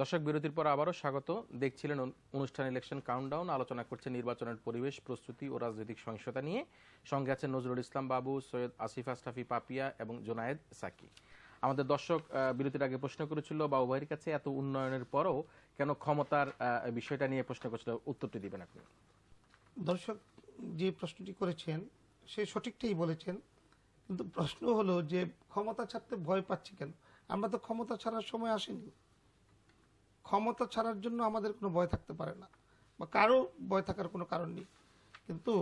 দর্শক, বিরতির পর আবারও স্বাগত। দেখছিলেন অনুষ্ঠান ইলেকশন কাউন্টডাউন। আলোচনা করছে নির্বাচনের পরিবেশ, প্রস্তুতি ও রাজনৈতিক সহিংসতা নিয়ে। সঙ্গে আছেন নজরুল ইসলাম বাবু, সৈয়দ আসিফ আশরাফি পাপিয়া এবং জোনায়েদ সাকি। আমাদের দর্শক বিরতির আগে প্রশ্ন করেছিল বাবু ভাইয়ের কাছে, এত উন্নয়নের পরও কেন ক্ষমতার বিষয়টা নিয়ে প্রশ্ন করেছিল, উত্তরটি দিবেন আপনি। দর্শক যে প্রশ্নটি করেছেন সে সঠিকটাই বলেছেন, কিন্তু প্রশ্ন হলো যে ক্ষমতা ছাড়তে ভয় পাচ্ছি কেন? আমরা তো ক্ষমতা ছাড়ার সময় আসেনি। ক্ষমতা ছাড়ার জন্য আমাদের কোনো ভয় থাকতে পারে না, বা কারো ভয় থাকার কোনো কারণ নেই। কিন্তু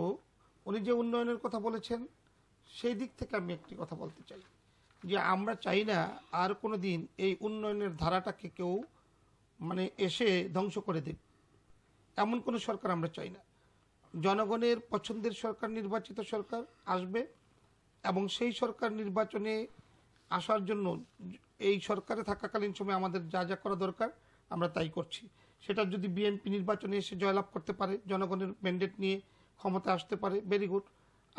উনি যে উন্নয়নের কথা বলেছেন সেই দিক থেকে আমি একটি কথা বলতে চাই, যে আমরা চাই না আর কোনো দিন এই উন্নয়নের ধারাটাকে কেউ এসে ধ্বংস করে দেবে, এমন কোনো সরকার আমরা চাই না। জনগণের পছন্দের সরকার, নির্বাচিত সরকার আসবে, এবং সেই সরকার নির্বাচনে আসার জন্য এই সরকারে থাকাকালীন সময় আমাদের যা যা করা দরকার আমরা তাই করছি। সেটা যদি বিএনপি নির্বাচনে এসে জয়লাভ করতে পারে, জনগণের ম্যান্ডেট নিয়ে ক্ষমতা আসতে পারে, ভেরি গুড।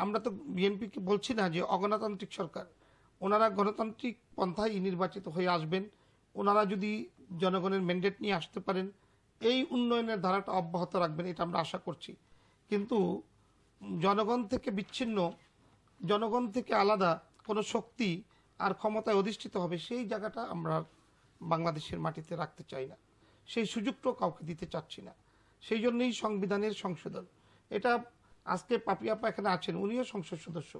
আমরা তো বিএনপিকে বলছি না যে অগণতান্ত্রিক সরকার, ওনারা গণতান্ত্রিক পন্থায় নির্বাচিত হয়ে আসবেন। ওনারা যদি জনগণের ম্যান্ডেট নিয়ে আসতে পারেন, এই উন্নয়নের ধারাটা অব্যাহত রাখবেন, এটা আমরা আশা করছি। কিন্তু জনগণ থেকে বিচ্ছিন্ন, জনগণ থেকে আলাদা কোনো শক্তি আর ক্ষমতায় অধিষ্ঠিত হবে, সেই জায়গাটা আমরা বাংলাদেশের মাটিতে রাখতে চাই না, সেই সুযোগটাও কাউকে দিতে চাচ্ছি না। সেই জন্যই সংবিধানের সংশোধন। এটা আজকে পাপিয়াপা এখানে আছেন, উনিও সংসদ সদস্য।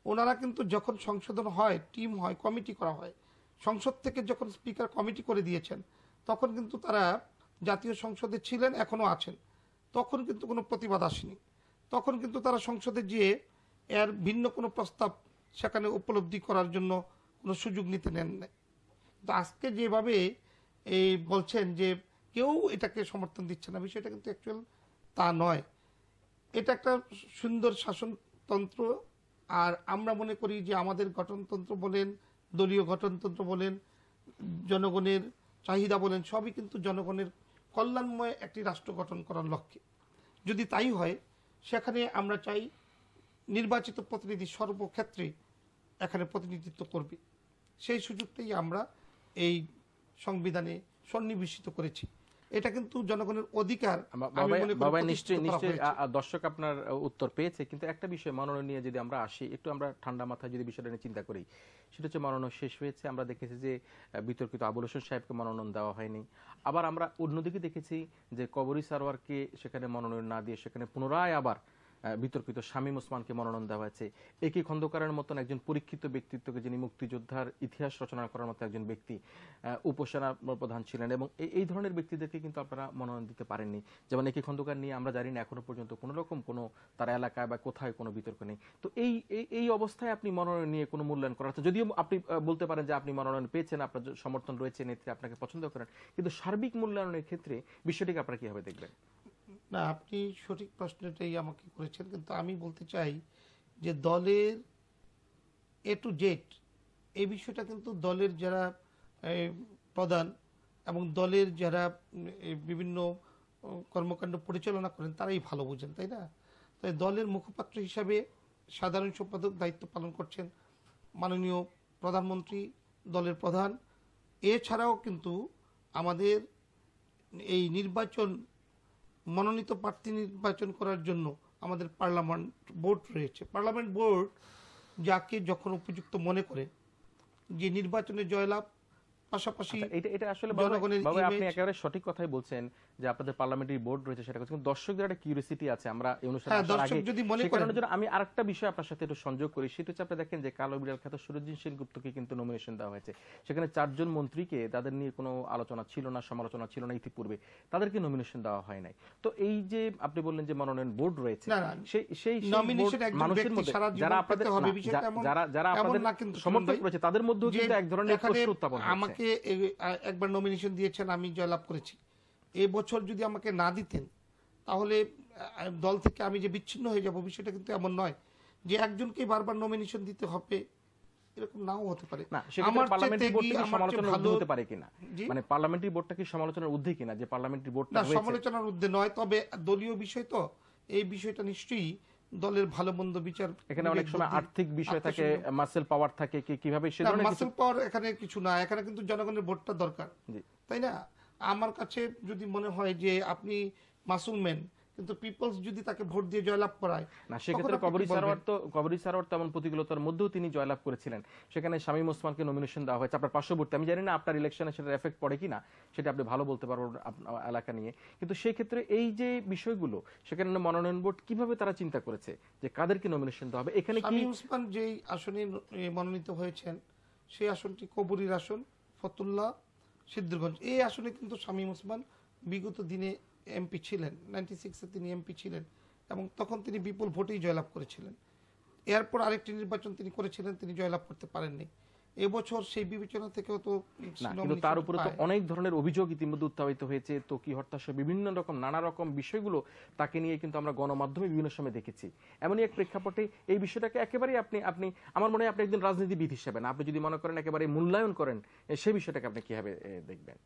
ওনারা কিন্তু যখন সংশোধন হয়, টিম হয়, কমিটি করা হয়, সংসদ থেকে যখন স্পিকার কমিটি করে দিয়েছেন, তখন কিন্তু তারা জাতীয় সংসদে ছিলেন, এখনও আছেন, তখন কিন্তু কোনো প্রতিবাদ আসেনি। তখন কিন্তু তারা সংসদে গিয়ে এর ভিন্ন কোনো প্রস্তাব সেখানে উপলব্ধি করার জন্য কোনো সুযোগ নিতে নেন নাই। তো আজকে যেভাবে এই বলছেন যে কেউ এটাকে সমর্থন দিচ্ছে না, বিষয়টা কিন্তু অ্যাকচুয়াল তা নয়। এটা একটা সুন্দর শাসনতন্ত্র। আর আমরা মনে করি যে আমাদের গঠনতন্ত্র বলেন, দলীয় গঠনতন্ত্র বলেন, জনগণের চাহিদা বলেন, সবই কিন্তু জনগণের কল্যাণময় একটি রাষ্ট্র গঠন করার লক্ষ্যে। যদি তাই হয়, সেখানে আমরা চাই নির্বাচিত প্রতিনিধি সর্বক্ষেত্রে এখানে প্রতিনিধিত্ব করবে। সেই সুযোগটাই আমরা এই সংবিধানে সন্নিবেশিত করেছি। এটা কিন্তু জনগণের অধিকার। নিশ্চয়ই দর্শক আপনার উত্তর পেয়েছে, কিন্তু একটা বিষয় মনোনয়ন নিয়ে যদি আমরা আসি, একটু আমরা ঠান্ডা মাথায় যদি বিষয়টা নিয়ে চিন্তা করি, সেটা হচ্ছে মনোনয়ন শেষ হয়েছে, আমরা দেখেছি যে বিতর্কিত আবুল হোসেন সাহেবকে মনোনয়ন দেওয়া হয়নি। আবার আমরা অন্যদিকে দেখেছি যে কবরী সারোয়ারকে সেখানে মনোনয়ন না দিয়ে সেখানে পুনরায় আবার বিতর্কিত শামীম ওসমানকে মনোনয়ন দেওয়া হয়েছে। একে খন্দকারের মতন একজন পরীক্ষিত ব্যক্তিত্বকে, যিনি মুক্তিযোদ্ধার ইতিহাস রচনা করার মতো একজন ব্যক্তি, উপসেনা প্রধান ছিলেন, এবং এই ধরনের ব্যক্তিদেরকে কিন্তু আপনারা মনোনয়ন দিতে পারেননি। যেমন একে খন্দকার নিয়ে আমরা জানি না এখনো পর্যন্ত কোনো রকম কোনো তার এলাকায় বা কোথায় কোনো বিতর্ক নেই। তো এই অবস্থায় আপনি মনোনয়ন নিয়ে কোনো মূল্যায়ন করার, যদিও আপনি বলতে পারেন যে আপনি মনোনয়ন পেয়েছেন, আপনার সমর্থন রয়েছে, নেত্রী আপনাকে পছন্দ করেন, কিন্তু সার্বিক মূল্যায়নের ক্ষেত্রে বিষয়টিকে আপনারা কিভাবে দেখবেন? না, আপনি সঠিক প্রশ্নটাই আমাকে করেছেন, কিন্তু আমি বলতে চাই যে দলের এ টু জেড এই বিষয়টা কিন্তু দলের যারা প্রধান এবং দলের যারা বিভিন্ন কর্মকাণ্ড পরিচালনা করেন তারাই ভালো বুঝেন, তাই না? তাই দলের মুখপাত্র হিসাবে সাধারণ সম্পাদক দায়িত্ব পালন করছেন মাননীয় প্রধানমন্ত্রী, দলের প্রধান। এছাড়াও কিন্তু আমাদের এই নির্বাচন, মনোনীত প্রার্থী নির্বাচন করার জন্য আমাদের পার্লামেন্ট বোর্ড রয়েছে। পার্লামেন্ট বোর্ড যাকে যখন উপযুক্ত মনে করে যে নির্বাচনে জয়লাভ পাশাপাশি এটা আসলে জনগণের বাবা আপনি image- একেবারে সঠিক কথাই বলছেন যে আপনাদের পার্লামেন্টারি বোর্ড রয়েছে সেটা কিন্তু দর্শকদের একটা কিউরিওসিটি আছে আমরা এই অনুষ্ঠানে হ্যাঁ, আসার দর্শক আগে যদি মনে সেই করেন- কারণের জন্য আমি আরেকটা বিষয় আপনার সাথে একটু সংযোগ করি সেটা হচ্ছে আপনি দেখেন যে কালো বিড়াল খ্যাত সুরজিৎ সেনগুপ্তকে কিন্তু নমিনেশন দেওয়া হয়েছে সেখানে 4 জন মন্ত্রীকে তাদের নিয়ে কোনো আলোচনা ছিল না সমালোচনা ছিল না ইতিপূর্বে তাদেরকে নমিনেশন দেওয়া হয় নাই তো এই যে আপনি বললেন যে মনোনয়ন বোর্ড রয়েছে না, না, সেই nomination board একজন মানুষের ব্যক্তি মধ্যে সারা জীবন যারা আপনাদের পেতে হবে না, বিষয়টা এমন- যারা এমন আপনাদের না কিন্তু সমর্থক ভাই, রয়েছে তাদের মধ্যেও যে কিন্তু এক ধরনের এখানে প্রশ্ন উত্থাপন হচ্ছে আমাকে একবার নমিনেশন দিয়েছেন, আমি জয়লাভ করেছি। এবছর যদি আমাকে না দিতেন তাহলে দল থেকে আমি যে বিচ্ছিন্ন হয়ে যাব বিষয়টা কিন্তু এমন নয় যে একজনকে বারবার নমিনেশন দিতে হবে, এরকম নাও হতে পারে। না সেক্ষেত্রে পার্লামেন্টারি বোর্ডটা কি সমালোচনার ঊর্ধ্বে হতে পারে কিনা জি? মানে পার্লামেন্টারি বোর্ডটা কি সমালোচনার ঊর্ধ্বে কিনা যে পার্লামেন্টারি বোর্ডটা না, রয়েছে সমালোচনার ঊর্ধ্বে নয়, তবে দলীয় বিষয় তো এই বিষয়টা নিশ্চয়ই দলের ভালো মন্দ বিচার, এখানে অনেক সময় আর্থিক বিষয় থাকে মাসেল পাওয়ার থাকে কিভাবে সে ধরনের কিছু মাসেল পাওয়ার এখানে কিছু না, এখানে কিন্তু জনগণের ভোটটা দরকার, জি। তাই না? আমার কাছে যদি মনে হয় যে আপনি মাসুলমেন কিন্তু পিপলস যদি তাকে ভোট দিয়ে জয়লাভ করায়, না সেক্ষেত্রে কবরী সারোয়ার তেমন প্রতিকূলতার মধ্যেও তিনি জয়লাভ করেছিলেন সেখানে শামীম ওসমানকে নমিনেশন দেওয়া হয়েছে আপনার পার্শ্ববর্তী আমি জানি না আপনার ইলেকশনে সেটার এফেক্ট পড়ে কিনা সেটা আপনি ভালো বলতে পারবেন আপনার এলাকা নিয়ে কিন্তু সেই ক্ষেত্রে এই যে বিষয়গুলো সেখানে মনোনয়ন বোর্ড কিভাবে তারা চিন্তা করেছে যে কাদেরকে নমিনেশন দেওয়া হবে এখানে কি শামীম ওসমান যেই আসনে মনোনীত হয়েছেন সেই আসনটি কবরীর আসন, ফতুল্লাহ, সিদ্ধিরগঞ্জ। এই আসনে কিন্তু শামীম ওসমান বিগত দিনে এমপি ছিলেন, 96-এ তিনি এমপি ছিলেন এবং তখন তিনি বিপুল ভোটেই জয়লাভ করেছিলেন। এরপর আরেকটি নির্বাচন তিনি করেছিলেন, তিনি জয়লাভ করতে পারেননি। এবছর সেই বিবেচনা থেকেও তো না কিন্তু তার উপরে তো অনেক ধরনের অভিযোগ ইতিমধ্যে উত্থাপিত হয়েছে ত্বকী হত্যা সহ বিভিন্ন রকম নানা রকম বিষয়গুলো তাকে নিয়ে কিন্তু আমরা গণমাধ্যমে বিভিন্ন সময় দেখেছি এমনই এক প্রেক্ষাপটে এই বিষয়টাকে একেবারে আপনি আমার মনে হয় আপনি একজন রাজনীতিবিদ হিসেবে না আপনি যদি মনে করেন একেবারে মূল্যায়ন করেন সেই বিষয়টাকে আপনি কিভাবে দেখবেন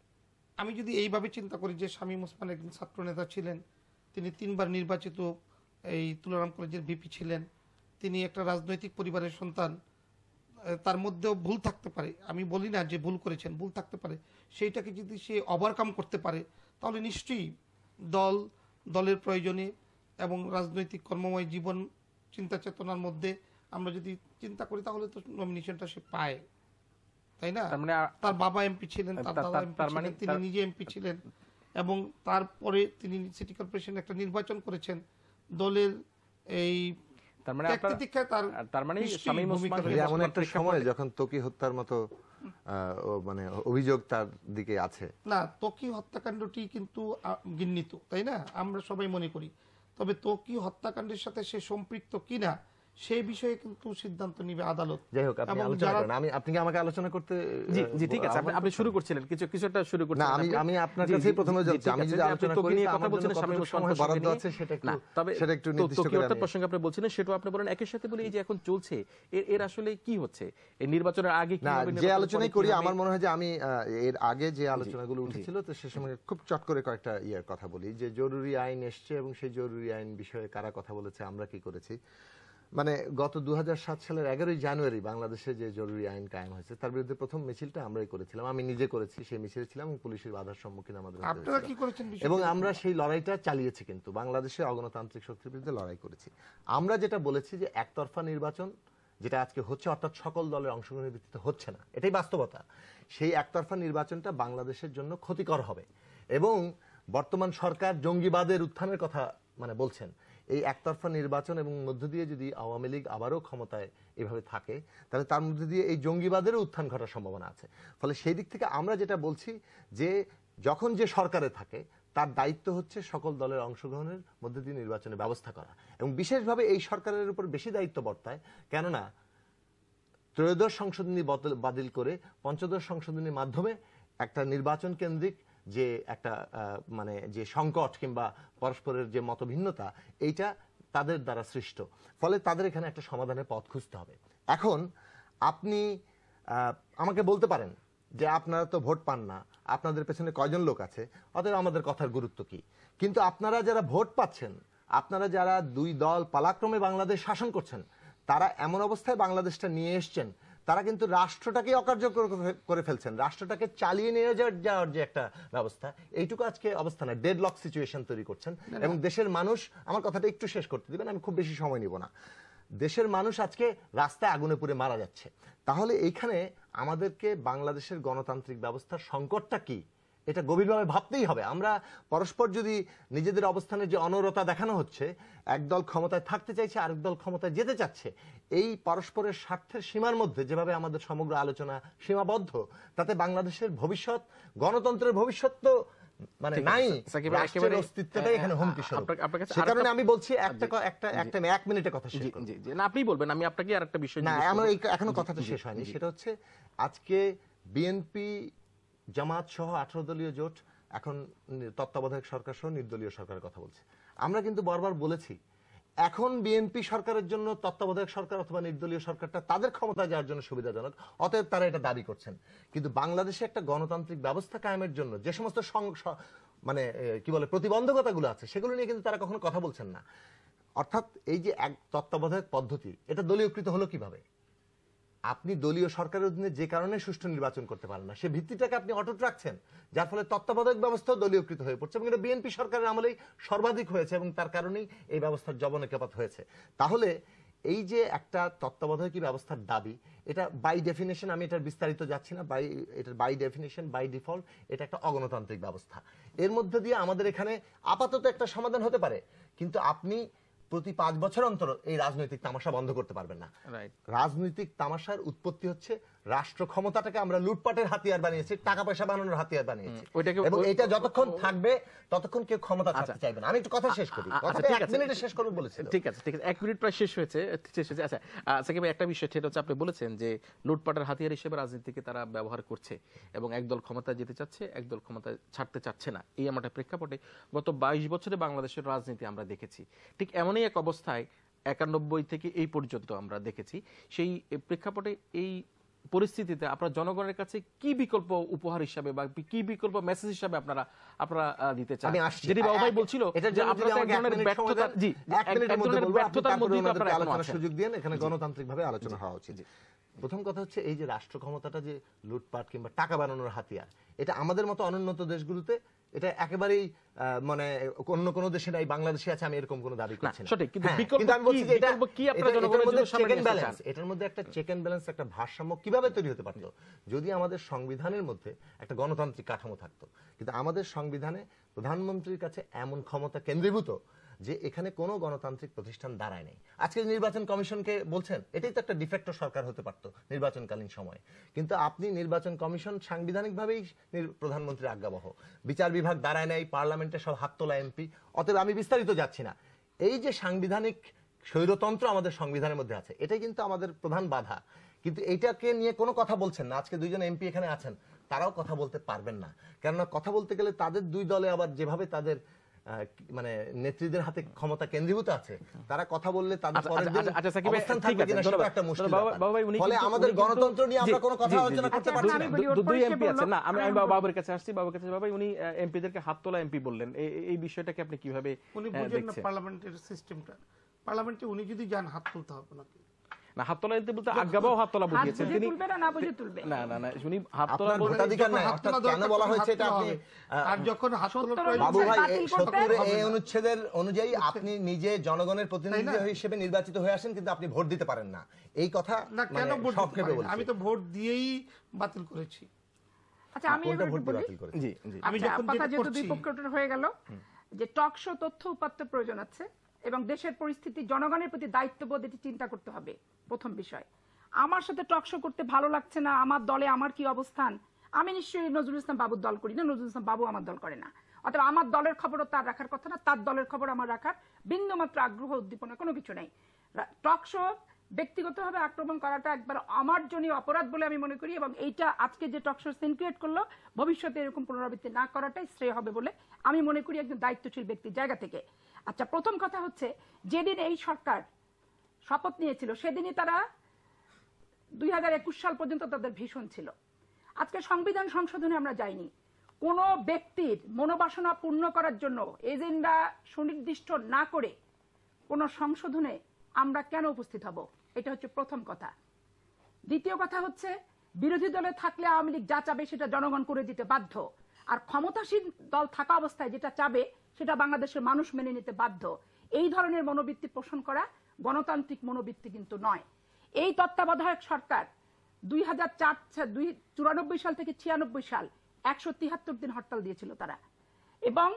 আমি যদি এইভাবে চিন্তা করি যে শামীম ওসমান একজন ছাত্র নেতা ছিলেন, তিনি 3বার নির্বাচিত এই তুলারাম কলেজের ভিপি ছিলেন, তিনি একটা রাজনৈতিক পরিবারের সন্তান, তার মধ্যেও ভুল থাকতে পারে, আমি বলি না যে ভুল করেছেন, ভুল থাকতে পারে, সেইটাকে যদি সে ওভারকাম করতে পারে তাহলে নিশ্চয়ই দলের প্রয়োজনে এবং রাজনৈতিক কর্মময় জীবন চিন্তা চেতনার মধ্যে আমরা যদি চিন্তা করি তাহলে তো নমিনেশনটা সে পায়, তাই না? তার মানে তার বাবা এমপি ছিলেন, তার দাদা এমপি ছিলেন, তিনি নিজে এমপি ছিলেন এবং তারপরে তিনি সিটি কর্পোরেশন একটা নির্বাচন করেছেন দলের এই তার মানে তার মানে শামীম ওসমান এমন একটা সময় যখন ত্বকী হত্যার মতো মানে অভিযোগ তার দিকে আছে। না, ত্বকী হত্যাকাণ্ডটি কিন্তু ঘৃণিত, তাই না? আমরা সবাই মনে করি, তবে ত্বকী হত্যাকাণ্ডের সাথে সে সম্পৃক্ত কিনা সেই বিষয়ে কিন্তু সিদ্ধান্ত নিবে আদালত। যাই হোক, আপনি আলোচনা করেন। আপনি কি আমাকে আলোচনা করতে? জি ঠিক আছে, আপনি শুরু করছিলেন কিছুটা শুরু করছিলেন। না, আমি আপনার কাছেই প্রথমে বলছি, আমি যদি আলোচনা করি কথা বলছেন শামীম ওসমানের বরাদ্দ আছে সেটা একটু নির্দিষ্ট করে আমি প্রসঙ্গে আপনি বলছিলেন সেটাও আপনি বলেন। একই সাথে বলি এই যে এখন চলছে এর আসলে কি হচ্ছে এই নির্বাচনের আগে না, যে আলোচনাই করি আমার মনে হয় যে আমি এর আগে যে আলোচনাগুলো উঠেছিল তো সে সময় খুব চট করে কয়েকটা ইয়ার কথা বলি যে জরুরি আইন এসছে এবং সেই জরুরি আইন বিষয়ে কারা কথা বলেছে, আমরা কি করেছি। মানে গত 2007 সালের 11ই জানুয়ারি বাংলাদেশে যে জরুরি আইন কায়েম হয়েছে তার বিরুদ্ধে প্রথম মিছিলটা আমরাই করেছিলাম, আমি নিজে করেছি, সেই মিছিলে ছিলাম এবং পুলিশের বাধার সম্মুখীন আমাদের আপনারা কি করেছেন এবং আমরা সেই লড়াইটা চালিয়েছি, কিন্তু বাংলাদেশে অগণতান্ত্রিক শক্তির বিরুদ্ধে লড়াই করেছি। আমরা যেটা বলেছি যে একতরফা নির্বাচন যেটা আজকে হচ্ছে অর্থাৎ সকল দলের অংশগ্রহণের ভিত্তিতে হচ্ছে না, এটাই বাস্তবতা। সেই একতরফা নির্বাচনটা বাংলাদেশের জন্য ক্ষতিকর হবে এবং বর্তমান সরকার জঙ্গিবাদের উত্থানের কথা মানে বলছেন। এই একতরফা নির্বাচন এবং মধ্য দিয়ে যদি আওয়ামী লীগ আবারও ক্ষমতায় এভাবে থাকে তাহলে তার মধ্যে দিয়ে এই জঙ্গিবাদেরও উত্থান ঘটার সম্ভাবনা আছে। ফলে সেই দিক থেকে আমরা যেটা বলছি যে যখন যে সরকারে থাকে তার দায়িত্ব হচ্ছে সকল দলের অংশগ্রহণের মধ্যে দিয়ে নির্বাচনের ব্যবস্থা করা এবং বিশেষভাবে এই সরকারের উপর বেশি দায়িত্ব বর্তায়, কেননা ত্রয়োদশ সংশোধনী বাতিল করে পঞ্চদশ সংশোধনীর মাধ্যমে একটা নির্বাচন কেন্দ্রিক যে একটা মানে যে সংকট কিংবা পরস্পরের যে মতভিন্নতা এইটা তাদের দ্বারা সৃষ্ট, ফলে তাদের এখানে একটা সমাধানের পথ খুঁজতে হবে। এখন আপনি আমাকে বলতে পারেন যে আপনারা তো ভোট পান না, আপনাদের পেছনে কয়জন লোক আছে, অতএব আমাদের কথার গুরুত্ব কি। কিন্তু আপনারা যারা ভোট পাচ্ছেন, আপনারা যারা দুই দল পালাক্রমে বাংলাদেশ শাসন করছেন, তারা এমন অবস্থায় বাংলাদেশটা নিয়ে এসছেন, তারা কিন্তু রাষ্ট্রটাকে অকার্যকর করে ফেলছেন, রাষ্ট্রটাকে চালিয়ে নিয়ে যাওয়ার যে একটা ব্যবস্থা এইটুকু আজকে অবস্থা না, ডেডলক সিচুয়েশন তৈরি করছেন এবং দেশের মানুষ, আমার কথাটা একটু শেষ করতে দিবেন, আমি খুব বেশি সময় নিব না। দেশের মানুষ আজকে রাস্তায় আগুনে পুড়ে মারা যাচ্ছে। তাহলে এইখানে আমাদেরকে বাংলাদেশের গণতান্ত্রিক ব্যবস্থার সংকটটা কি এটা গভীরভাবে ভাবতেই হবে। আমরা পরস্পর যদি নিজেদের অবস্থানের যে অনরতা দেখানো হচ্ছে, একদল ক্ষমতায় থাকতে চাইছে, আরেক দল ক্ষমতায় যেতে চাচ্ছে, এই পরস্পরের স্বার্থের সীমার মধ্যে যেভাবে আমাদের সমগ্র আলোচনা সীমাবদ্ধ, তাতে বাংলাদেশের ভবিষ্যৎ, গণতন্ত্রের ভবিষ্যৎ তো মানে নাই, রাষ্ট্রের অস্তিত্বটাই এখানে হুমকি স্বরূপ। সে কারণে আমি বলছি একটা 1 মিনিটে কথা শেষ করব। না, আপনি বলবেন, আমি আপনাকে আরেকটা বিষয় না, আমার এখনো কথাটা শেষ হয়নি। সেটা হচ্ছে আজকে বিএনপি জামাত সহ 18 দলীয় জোট এখন তত্ত্বাবধায়ক সরকার সহ নির্দলীয় সরকারের কথা বলছে। আমরা কিন্তু বারবার বলেছি এখন বিএনপি সরকারের জন্য তত্ত্বাবধায়ক সরকার অথবা নির্দলীয় সরকারটা তাদের ক্ষমতায় যাওয়ার জন্য সুবিধাজনক, অতএব তারা এটা দাবি করছেন। কিন্তু বাংলাদেশে একটা গণতান্ত্রিক ব্যবস্থা কায়েমের জন্য যে সমস্ত মানে কি বলে প্রতিবন্ধকতাগুলো আছে, সেগুলো নিয়ে কিন্তু তারা কখনো কথা বলছেন না। অর্থাৎ এই যে এক তত্ত্বাবধায়ক পদ্ধতি, এটা দলীয়কৃত হলো কিভাবে? আপনি দলীয় সরকারের অধীনে যে কারণে সুষ্ঠু নির্বাচন করতে পারেন না, সে ভিত্তিটাকে আপনি অটুট রাখছেন, যার ফলে তত্ত্বাবধায়ক ব্যবস্থাও দলীয়কৃত হয়ে পড়ছে, এবং এটা বিএনপি সরকারের আমলেই সর্বাধিক হয়েছে, এবং তার কারণেই এই ব্যবস্থার জবনিকাপাত হয়েছে। তাহলে এই যে একটা তত্ত্বাবধায়ক ব্যবস্থার দাবি, এটা বাই ডেফিনেশন, আমি এটার বিস্তারিত যাচ্ছি না, এটার বাই ডেফিনেশন, বাই ডিফল্ট এটা একটা অগণতান্ত্রিক ব্যবস্থা। এর মধ্যে দিয়ে আমাদের এখানে আপাতত একটা সমাধান হতে পারে, কিন্তু আপনি প্রতি 5 বছর অন্তর এই রাজনৈতিক তামাশা বন্ধ করতে পারবেন না। রাজনৈতিক তামাশার উৎপত্তি হচ্ছে রাষ্ট্র ক্ষমতাটাকে আমরা লুটপাটের হাতিয়ার বানিয়েছি, টাকা পয়সা বানানোর হাতিয়ার বানিয়েছি, এবং এটা যতক্ষণ থাকবে ততক্ষণ কেউ ক্ষমতা ছাড়তে চাইবে না। আমি একটু কথা শেষ করি, কথাটা 1 মিনিটে শেষ করব বলেছি। ঠিক আছে, 1 মিনিট প্রায় শেষ হয়েছে। আচ্ছা সাকিব ভাই, একটা বিষয় সেটা হচ্ছে আপনি বলেছেন যে লুটপাটের হাতিয়ার হিসেবে রাজনীতিকে তারা ব্যবহার করছে, এবং একদল ক্ষমতায় যেতে চাচ্ছে, একদল ক্ষমতায় ছাড়তে চাচ্ছে না। এই আমাদের প্রেক্ষাপটে গত 22 বছরে বাংলাদেশের রাজনীতি আমরা দেখেছি ঠিক এমনই এক অবস্থায় 91 থেকে এই পর্যন্ত আমরা দেখেছি। সেই প্রেক্ষাপটে এই পরিস্থিতিতে আপনারা জনগণের কাছে কি বিকল্প উপহার হিসাবে বা কি বিকল্প মেসেজ হিসাবে আপনারা দিতে চান? যদি বাবু ভাই বলছিল যে আপনারা এক ধরনের ব্যর্থতা, জি, এক ধরনের ব্যর্থতার মধ্যে আপনারা এখন আছেন, সুযোগ দেন, এখানে গণতান্ত্রিকভাবে আলোচনা হওয়া উচিত। প্রথম কথা হচ্ছে এই যে রাষ্ট্র ক্ষমতাটা যে লুটপাট কিংবা টাকা বানানোর হাতিয়ার, এটা আমাদের মতো অনুন্নত দেশগুলোতে এটা একেবারেই মানে অন্য কোন দেশে নাই, বাংলাদেশে আছে আমি এরকম কোনো দাবি করছি না। সঠিক, কিন্তু বিকল্প কি আপনারা জনগণের জন্য সামনে নিয়ে আসছেন? এটার মধ্যে একটা চেক এন্ড ব্যালেন্স, একটা ভারসাম্য কিভাবে তৈরি হতে পারতো যদি আমাদের সংবিধানের মধ্যে একটা গণতান্ত্রিক কাঠামো থাকতো। কিন্তু আমাদের সংবিধানে প্রধানমন্ত্রীর কাছে এমন ক্ষমতা কেন্দ্রীভূত যে এখানে কোনো গণতান্ত্রিক প্রতিষ্ঠান দাঁড়ায় নেই। আজকে নির্বাচন কমিশনকে বলছেন, এটাই তো একটা ডিফেক্টো সরকার হতে পারতো নির্বাচনকালীন সময়ে, কিন্তু আপনি নির্বাচন কমিশন সাংবিধানিকভাবেই প্রধানমন্ত্রীর আজ্ঞাবহ, বিচার বিভাগ দাঁড়ায় নেই, পার্লামেন্টে সব হাত তোলা এমপি। অতএব আমি বিস্তারিত যাচ্ছি না, এই যে সাংবিধানিক স্বৈরতন্ত্র আমাদের সংবিধানের মধ্যে আছে, এটাই কিন্তু আমাদের প্রধান বাধা। কিন্তু এইটাকে নিয়ে কোনো কথা বলছেন না। আজকে 2 জন এমপি এখানে আছেন, তারাও কথা বলতে পারবেন না, কেননা কথা বলতে গেলে তাদের 2 দলে আবার যেভাবে তাদের মানে নেত্রীদের হাতে ক্ষমতা কেন্দ্রীভূত আছে, তারা কথা বললে তাদের পরের দিন অবস্থান থাকবে কিনা সেটা একটা মুশকিল ব্যাপার। ফলে আমাদের গণতন্ত্র নিয়ে আমরা কোনো কথা আলোচনা করতে পারছি না। 2 এমপি আছেন না, আমি বাবুর কাছে আসছি, বাবুর কাছে বাবা উনি এমপিদেরকে হাত তোলা এমপি বললেন, এই বিষয়টাকে আপনি কিভাবে দেখছেন? পার্লামেন্টের সিস্টেমটা, পার্লামেন্টে উনি যদি যান হাত তুলতে হবে না, না হাত তোলা বলতে আজ্ঞাবাও হাত তোলা বুঝিয়েছেন তিনি, না বুঝে তুলবে না উনি হাত তোলা ভোটাধিকার নাই, অর্থাৎ কেন বলা হয়েছে এটা আপনি, আর যখন হাত তোলা বাবু ভাই 70 অনুচ্ছেদের অনুযায়ী আপনি নিজে জনগণের প্রতিনিধি হিসেবে নির্বাচিত হয়ে আসেন, কিন্তু আপনি ভোট দিতে পারেন না, এই কথা না কেন ভোট দিতে পারেন? আমি তো ভোট দিয়েই বাতিল করেছি। আচ্ছা আমি এবার বলি, জি জি, আমি যখন কথা যেহেতু দুই পক্ষের হয়ে গেল, যে টক শো তথ্য উপাত্ত প্রয়োজন আছে এবং দেশের পরিস্থিতি, জনগণের প্রতি দায়িত্ববোধ, এটি চিন্তা করতে হবে। প্রথম বিষয়, আমার সাথে টক শো করতে ভালো লাগছে না, আমার দলে আমার কি অবস্থান, আমি নিশ্চয়ই নজরুল ইসলাম বাবুর দল করি না, নজরুল ইসলাম বাবু আমার দল করে না, অথবা আমার দলের খবরও তার রাখার কথা না, তার দলের খবর আমার রাখার বিন্দুমাত্র আগ্রহ উদ্দীপনা কোনো কিছু নাই। টক শো ব্যক্তিগতভাবে আক্রমণ করাটা একবার আমার জন্য অপরাধ বলে আমি মনে করি, এবং এইটা আজকে যে টক শো সিন ক্রিয়েট করলো, ভবিষ্যতে এরকম পুনরাবৃত্তি না করাটাই শ্রেয় হবে বলে আমি মনে করি একজন দায়িত্বশীল ব্যক্তির জায়গা থেকে। আচ্ছা, প্রথম কথা হচ্ছে, যেদিন এই সরকার শপথ নিয়েছিল সেদিনই তারা 2021 সাল পর্যন্ত তাদের ভীষণ ছিল। আজকে সংবিধান সংশোধনে আমরা যাইনি, কোন ব্যক্তির মনোবাসনা পূর্ণ করার জন্য এজেন্ডা সুনির্দিষ্ট না করে কোন সংশোধনে আমরা কেন উপস্থিত হব, এটা হচ্ছে প্রথম কথা। দ্বিতীয় কথা হচ্ছে, বিরোধী দলে থাকলে আওয়ামী লীগ যা চাবে সেটা জনগণ করে দিতে বাধ্য, আর ক্ষমতাসীন দল থাকা অবস্থায় যেটা চাবে সেটা বাংলাদেশের মানুষ মেনে নিতে বাধ্য। এই ধরনের মনোবৃত্তি পোষণ করা গণতান্ত্রিক মনোবৃত্তি কিন্তু নয়। এই তত্ত্বাবধায়ক সরকার 1994 সাল থেকে 96 সাল 173 দিন হরতাল দিয়েছিল তারা, এবং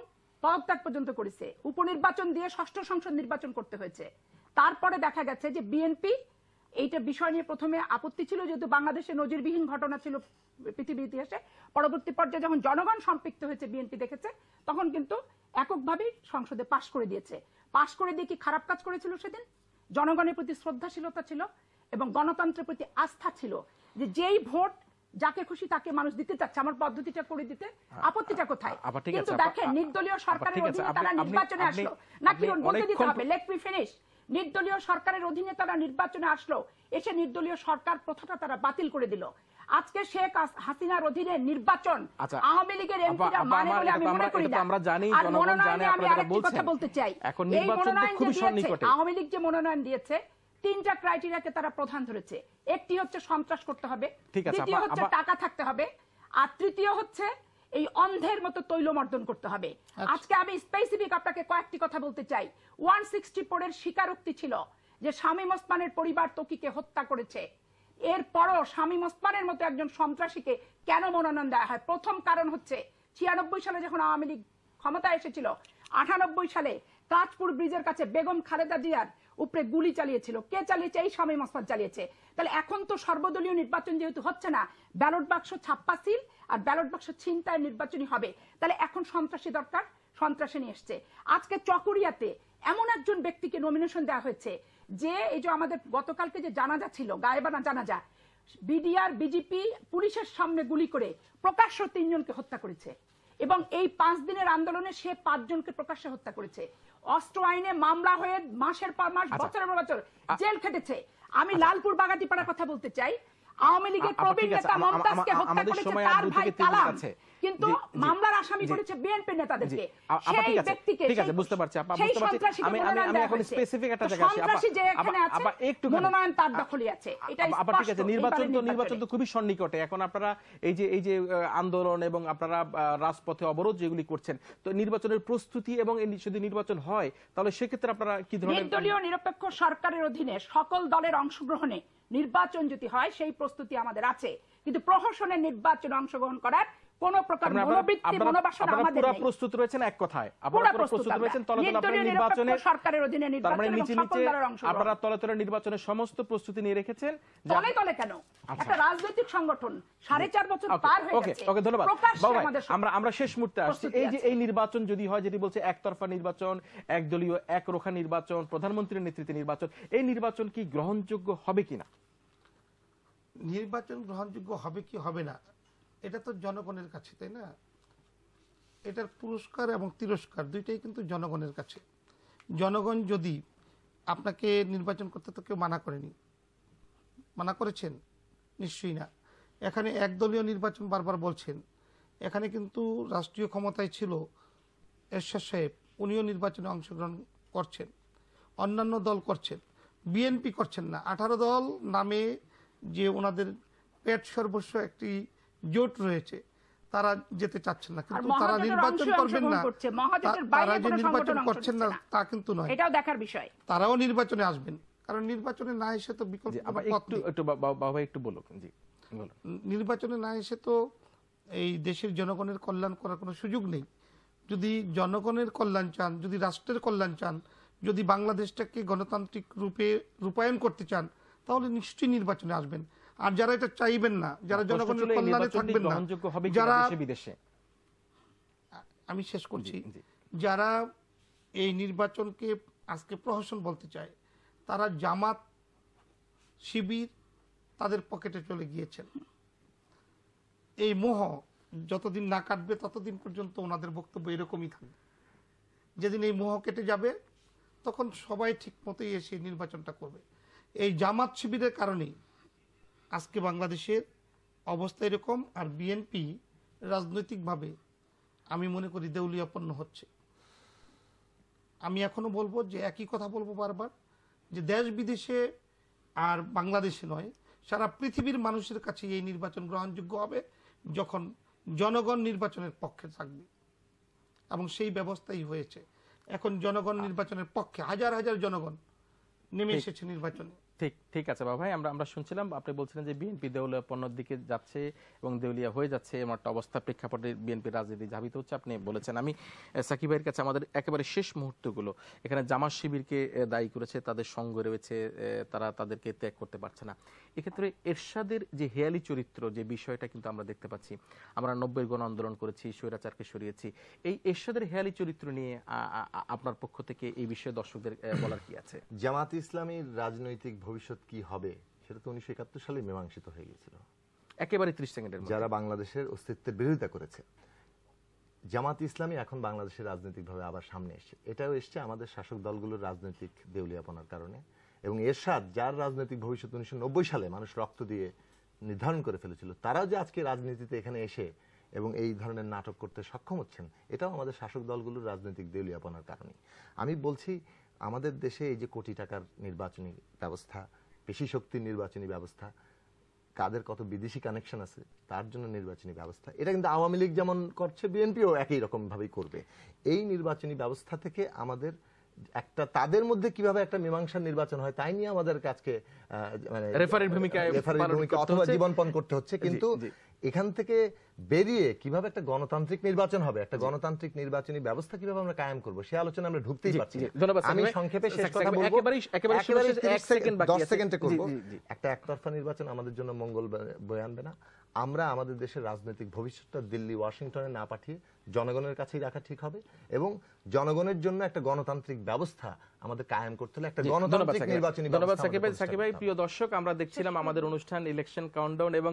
পদত্যাগ পর্যন্ত করেছে। উপনির্বাচন দিয়ে 6ষ্ঠ সংসদ নির্বাচন করতে হয়েছে। তারপরে দেখা গেছে যে বিএনপি এইটা বিষয় নিয়ে প্রথমে আপত্তি ছিল, যেহেতু বাংলাদেশে নজিরবিহীন ঘটনা ছিল পৃথিবীর ইতিহাসে। পরবর্তী পর্যায়ে যখন জনগণ সম্পৃক্ত হয়েছে, বিএনপি দেখেছে, তখন কিন্তু এককভাবেই সংসদে পাশ করে দিয়েছে। পাশ করে দিয়ে কি খারাপ কাজ করেছিল সেদিন? জনগণের প্রতি শ্রদ্ধাশীলতা ছিল এবং গণতন্ত্রের প্রতি আস্থা ছিল, যে যেই ভোট যাকে খুশি তাকে মানুষ দিতে চাচ্ছে, আমার পদ্ধতিটা করে দিতে আপত্তিটা কোথায়? কিন্তু দেখেন, নির্দলীয় সরকারের অধীনে তারা নির্বাচনে আসলো নাকি, বলতে দিতে হবে, লেট মি ফিনিশ। নির্দলীয় সরকারের অধীনে তারা নির্বাচনে আসলো, এসে নির্দলীয় সরকার প্রথাটা তারা বাতিল করে দিল। আজকে শেখ হাসিনার অধীনে নির্বাচন আওয়ামী লীগের এমপিরা মানে বলে আমি মনে করি না। আমরা জানি, আর জনগণ জানে, আমি আরেকটি কথা বলতে চাই, এই মনোনয়ন যে দিয়েছে আওয়ামী লীগ, যে মনোনয়ন দিয়েছে, 3টা ক্রাইটেরিয়াকে তারা প্রধান ধরেছে। একটি হচ্ছে সন্ত্রাস করতে হবে, দ্বিতীয় হচ্ছে টাকা থাকতে হবে, আর তৃতীয় হচ্ছে এই অন্ধের মতো তৈলমর্দন করতে হবে। আজকে আমি স্পেসিফিক আপনাকে কয়েকটি কথা বলতে চাই। 164 এর স্বীকারোক্তি ছিল যে শামীম ওসমানের পরিবার ত্বকীকে হত্যা করেছে। এরপরও শামীম ওসমানের মতো একজন সন্ত্রাসীকে কেন মনোনয়ন দেওয়া হয়? প্রথম কারণ হচ্ছে 96 সালে যখন আওয়ামী লীগ ক্ষমতা এসেছিল, 98 সালে কাঁচপুর ব্রিজের কাছে বেগম খালেদা জিয়ার উপরে গুলি চালিয়েছিল। কে চালিয়েছে? এই শামীম ওসমান চালিয়েছে। তাহলে এখন তো সর্বদলীয় নির্বাচন যেহেতু হচ্ছে না, ব্যালট বাক্স ছাপ্পা সিল আর ব্যালট বাক্স ছিনতাই নির্বাচনই হবে, তাহলে এখন সন্ত্রাসী দরকার, সন্ত্রাসী নিয়ে এসছে। আজকে চকরিয়াতে এমন একজন ব্যক্তিকে নমিনেশন দেওয়া হয়েছে, যে এই যে আমাদের গতকালকে যে জানাজা ছিল, গায়েবানা জানাজা, বিডিআর বিজেপি পুলিশের সামনে গুলি করে প্রকাশ্য 3 জনকে হত্যা করেছে, এবং এই 5 দিনের আন্দোলনে সে 5 জনকে প্রকাশ্যে হত্যা করেছে। অস্ত্র আইনে মামলা হয়ে মাসের পর মাস, বছরের পর বছর জেল খেটেছে। আমি লালপুর বাগাতিপাড়ার কথা বলতে চাই। আওয়ামী লীগের প্রবীণ নেতা মমতাজকে হত্যা করেছে তার ভাই কালাম, কিন্তু মামলার আসামি করেছে বিএনপি নেতাদেরকে। সেই ব্যক্তিকে, ঠিক আছে, বুঝতে পারছি আপা, বুঝতে পারছি। আমি এখন স্পেসিফিক একটা জায়গা আসি সন্ত্রাসী যে এখানে আছে, একটু মনোনয়ন তার দখলই আছে। এটা আপা ঠিক আছে, নির্বাচন তো খুবই সন্নিকটে। এখন আপনারা এই যে আন্দোলন এবং আপনারা রাজপথে অবরোধ যেগুলি করছেন, তো নির্বাচনের প্রস্তুতি এবং যদি নির্বাচন হয় তাহলে সেক্ষেত্রে আপনারা কি ধরনের? নির্দলীয় নিরপেক্ষ সরকারের অধীনে সকল দলের অংশগ্রহণে নির্বাচন যদি হয়, সেই প্রস্তুতি আমাদের আছে, কিন্তু প্রহসনের নির্বাচনে অংশগ্রহণ করার কোন প্রকার মনোবৃত্তি, মনোবাসনা আমাদের নেই। প্রস্তুত রয়েছেন এক কথায়, আপনারা প্রস্তুত রয়েছেন তলে তলে নির্বাচনে, সরকারের অধীনে নির্বাচন এবং সকল দলের অংশগ্রহণ। আপনারা তলে তলে নির্বাচনের সমস্ত প্রস্তুতি নিয়ে রেখেছেন। তলে তলে কেন? একটা রাজনৈতিক সংগঠন 4.5 বছর পার হয়ে গেছে। ওকে, ধন্যবাদ। আমরা শেষ মুহূর্তে আসছি। এই নির্বাচন যদি হয়, যেটি বলছে একতরফা নির্বাচন, একদলীয় একরোখা নির্বাচন, প্রধানমন্ত্রীর নেতৃত্বে নির্বাচন, এই নির্বাচন কি গ্রহণযোগ্য হবে কিনা? নির্বাচন গ্রহণযোগ্য হবে কি হবে না, এটা তো জনগণের কাছে, তাই না? এটার পুরস্কার এবং তিরস্কার দুইটাই কিন্তু জনগণের কাছে। জনগণ যদি আপনাকে নির্বাচন করতে, তো কেউ মানা করেনি, মানা করেছেন? নিশ্চয়ই না। এখানে একদলীয় নির্বাচন বারবার বলছেন, এখানে কিন্তু রাষ্ট্রীয় ক্ষমতায় ছিল এরশাদ সাহেব, উনিও নির্বাচনে অংশগ্রহণ করছেন, অন্যান্য দল করছেন, বিএনপি করছেন না। 18 দল নামে যে ওনাদের পেট সর্বস্ব একটি জোট রয়েছে, তারা যেতে চাচ্ছেন না, কিন্তু তারা নির্বাচন করবেন না, তারা যে নির্বাচন করছেন না তা কিন্তু নয়, এটাও দেখার বিষয়। তারাও নির্বাচনে আসবেন, কারণ নির্বাচনে না এসে তো বিকল্প একটু বলুন। জি, নির্বাচনে না এসে তো এই দেশের জনগণের কল্যাণ করার কোনো সুযোগ নেই। যদি জনগণের কল্যাণ চান, যদি রাষ্ট্রের কল্যাণ চান, যদি বাংলাদেশটাকে গণতান্ত্রিক রূপে রূপায়ণ করতে চান, তাহলে নিশ্চয়ই নির্বাচনে আসবেন। আর যারা এটা চাইবেন না, যারা জনগণের কল্যাণে থাকবেন না, যারা, আমি শেষ করছি, যারা এই নির্বাচনকে আজকে প্রহসন বলতে চায়, তারা জামাত শিবির তাদের পকেটে চলে গিয়েছেন। এই মোহ যতদিন না কাটবে ততদিন পর্যন্ত ওনাদের বক্তব্য এরকমই থাকবে। যেদিন এই মোহ কেটে যাবে, তখন সবাই ঠিক মতোই এসে নির্বাচনটা করবে। এই জামাত শিবিরের কারণেই আজকে বাংলাদেশের অবস্থা এরকম। আর বিএনপি রাজনৈতিকভাবে আমি মনে করি দেউলিয়াপন্ন হচ্ছে। আমি এখনো বলবো যে একই কথা বলবো বারবার, যে দেশ বিদেশে আর বাংলাদেশে নয়, সারা পৃথিবীর মানুষের কাছে এই নির্বাচন গ্রহণযোগ্য হবে যখন জনগণ নির্বাচনের পক্ষে থাকবে, এবং সেই ব্যবস্থাই হয়েছে। এখন জনগণ নির্বাচনের পক্ষে, হাজার হাজার জনগণ নেমে এসেছে নির্বাচনে। ঠিক ঠিক আছে বাবা ভাই, আমরা শুনছিলাম আপনি বলছিলেন যে বিএনপি দেউলিয়াপন্নর দিকে যাচ্ছে এবং দেউলিয়া হয়ে যাচ্ছে, এমন একটা অবস্থা প্রেক্ষাপটে বিএনপি রাজনীতি ধাবিত হচ্ছে আপনি বলেছেন। আমি সাকিব ভাইয়ের কাছে আমাদের একেবারে শেষ মুহূর্তগুলো, এখানে জামাত শিবিরকে দায়ী করেছে, তাদের সঙ্গ রয়েছে, তারা তাদেরকে ত্যাগ করতে পারছে না। এক্ষেত্রে এরশাদের যে হেয়ালি চরিত্র, যে বিষয়টা কিন্তু আমরা দেখতে পাচ্ছি, আমরা 90-এর গণ আন্দোলন করেছি, স্বৈরাচারকে সরিয়েছি, এই এরশাদের হেয়ালি চরিত্র নিয়ে আপনার পক্ষ থেকে এই বিষয়ে দর্শকদের বলার কি আছে? জামাত ইসলামীর রাজনৈতিক ভবিষ্যৎ কি হবে সেটা তো 1971 সালে মীমাংসিত হয়ে গিয়েছিল। একেবারে 30 সেকেন্ডের মধ্যে। যারা বাংলাদেশের অস্তিত্বের বিরোধিতা করেছে, জামাত ইসলামী এখন বাংলাদেশের রাজনৈতিকভাবে আবার সামনে এসেছে। এটাও এসছে আমাদের শাসক দলগুলোর রাজনৈতিক দেউলিয়াপনার কারণে। এবং এরশাদ, যার রাজনৈতিক ভবিষ্যৎ 1990 সালে মানুষ রক্ত দিয়ে নির্ধারণ করে ফেলেছিল, তারাও যে আজকে রাজনীতিতে এখানে এসে এবং এই ধরনের নাটক করতে সক্ষম হচ্ছেন, এটাও আমাদের শাসক দলগুলোর রাজনৈতিক দেউলিয়াপনার কারণে। আমি বলছি, আমাদের দেশে এই যে কোটি টাকার নির্বাচনী ব্যবস্থা, পেশি শক্তির নির্বাচনী ব্যবস্থা, কাদের কত বিদেশি কানেকশন আছে তার জন্য নির্বাচনী ব্যবস্থা, এটা কিন্তু আওয়ামী লীগ যেমন করছে, বিএনপিও একই রকম ভাবেই করবে। এই নির্বাচনী ব্যবস্থা থেকে আমাদের একটা, তাদের মধ্যে কিভাবে একটা মীমাংসার নির্বাচন হয় তাই নিয়ে আমাদের কাছে মানে রেফারির ভূমিকা অথবা জীবনপণ করতে হচ্ছে। কিন্তু এখান থেকে বেরিয়ে কিভাবে একটা গণতান্ত্রিক নির্বাচন হবে, একটা গণতান্ত্রিক নির্বাচনী ব্যবস্থা কিভাবে আমরা কায়েম করব, সে আলোচনা আমরা ঢুকতেই পারছি না। আমি সংক্ষেপে শেষ কথা বলবো, 10 সেকেন্ডে করব। একটা একতরফা নির্বাচন আমাদের জন্য মঙ্গল বয়ে আনবে না। আমরা আমাদের দেশের রাজনৈতিক ভবিষ্যৎটা দিল্লি, ওয়াশিংটনে না পাঠিয়ে জনগণের কাছেই রাখা ঠিক হবে, এবং জনগণের জন্য একটা গণতান্ত্রিক ব্যবস্থা আমাদের কায়েম করতে হলে একটা গণতান্ত্রিক নির্বাচনী ব্যবস্থা। ধন্যবাদ সাকিব ভাই। প্রিয় দর্শক, আমরা দেখছিলাম আমাদের অনুষ্ঠান ইলেকশন কাউন্টডাউন, এবং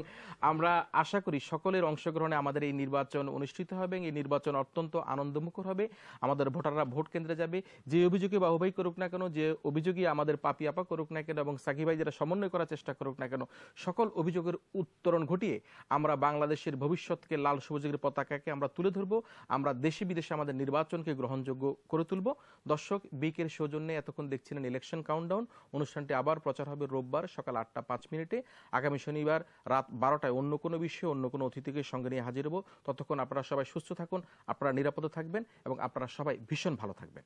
আমরা আশা করি সকলের অংশগ্রহণে আমাদের এই নির্বাচন অনুষ্ঠিত হবে। এই নির্বাচন অত্যন্ত আনন্দমুখর হবে। আমাদের ভোটাররা ভোট কেন্দ্রে যাবে, যে অভিযোগে বাহুবাই করুক না কেন, যে অভিযোগই আমাদের পাপি আপা করুক না কেন, এবং সাকিব ভাই যারা সমন্বয় করার চেষ্টা করুক না কেন, সকল অভিযোগের উত্তরণ ঘটিয়ে আমরা বাংলাদেশের ভবিষ্যৎকে, লাল সবুজের পতাকাকে আমরা তুলে ধরবো। আমরা দেশে বিদেশে আমাদের নির্বাচনকে গ্রহণযোগ্য করে তুলব। দর্শক, বিকের সৌজন্যে এতক্ষণ দেখছিলেন ইলেকশন কাউন্টডাউন। অনুষ্ঠানটি আবার প্রচার হবে রোববার সকাল 8:05। আগামী শনিবার রাত 12টায় অন্য কোনো বিষয়ে অন্য কোনো অতিথিকে সঙ্গে নিয়ে হাজির হব। ততক্ষণ আপনারা সবাই সুস্থ থাকুন, আপনারা নিরাপদে থাকবেন, এবং আপনারা সবাই ভীষণ ভালো থাকবেন।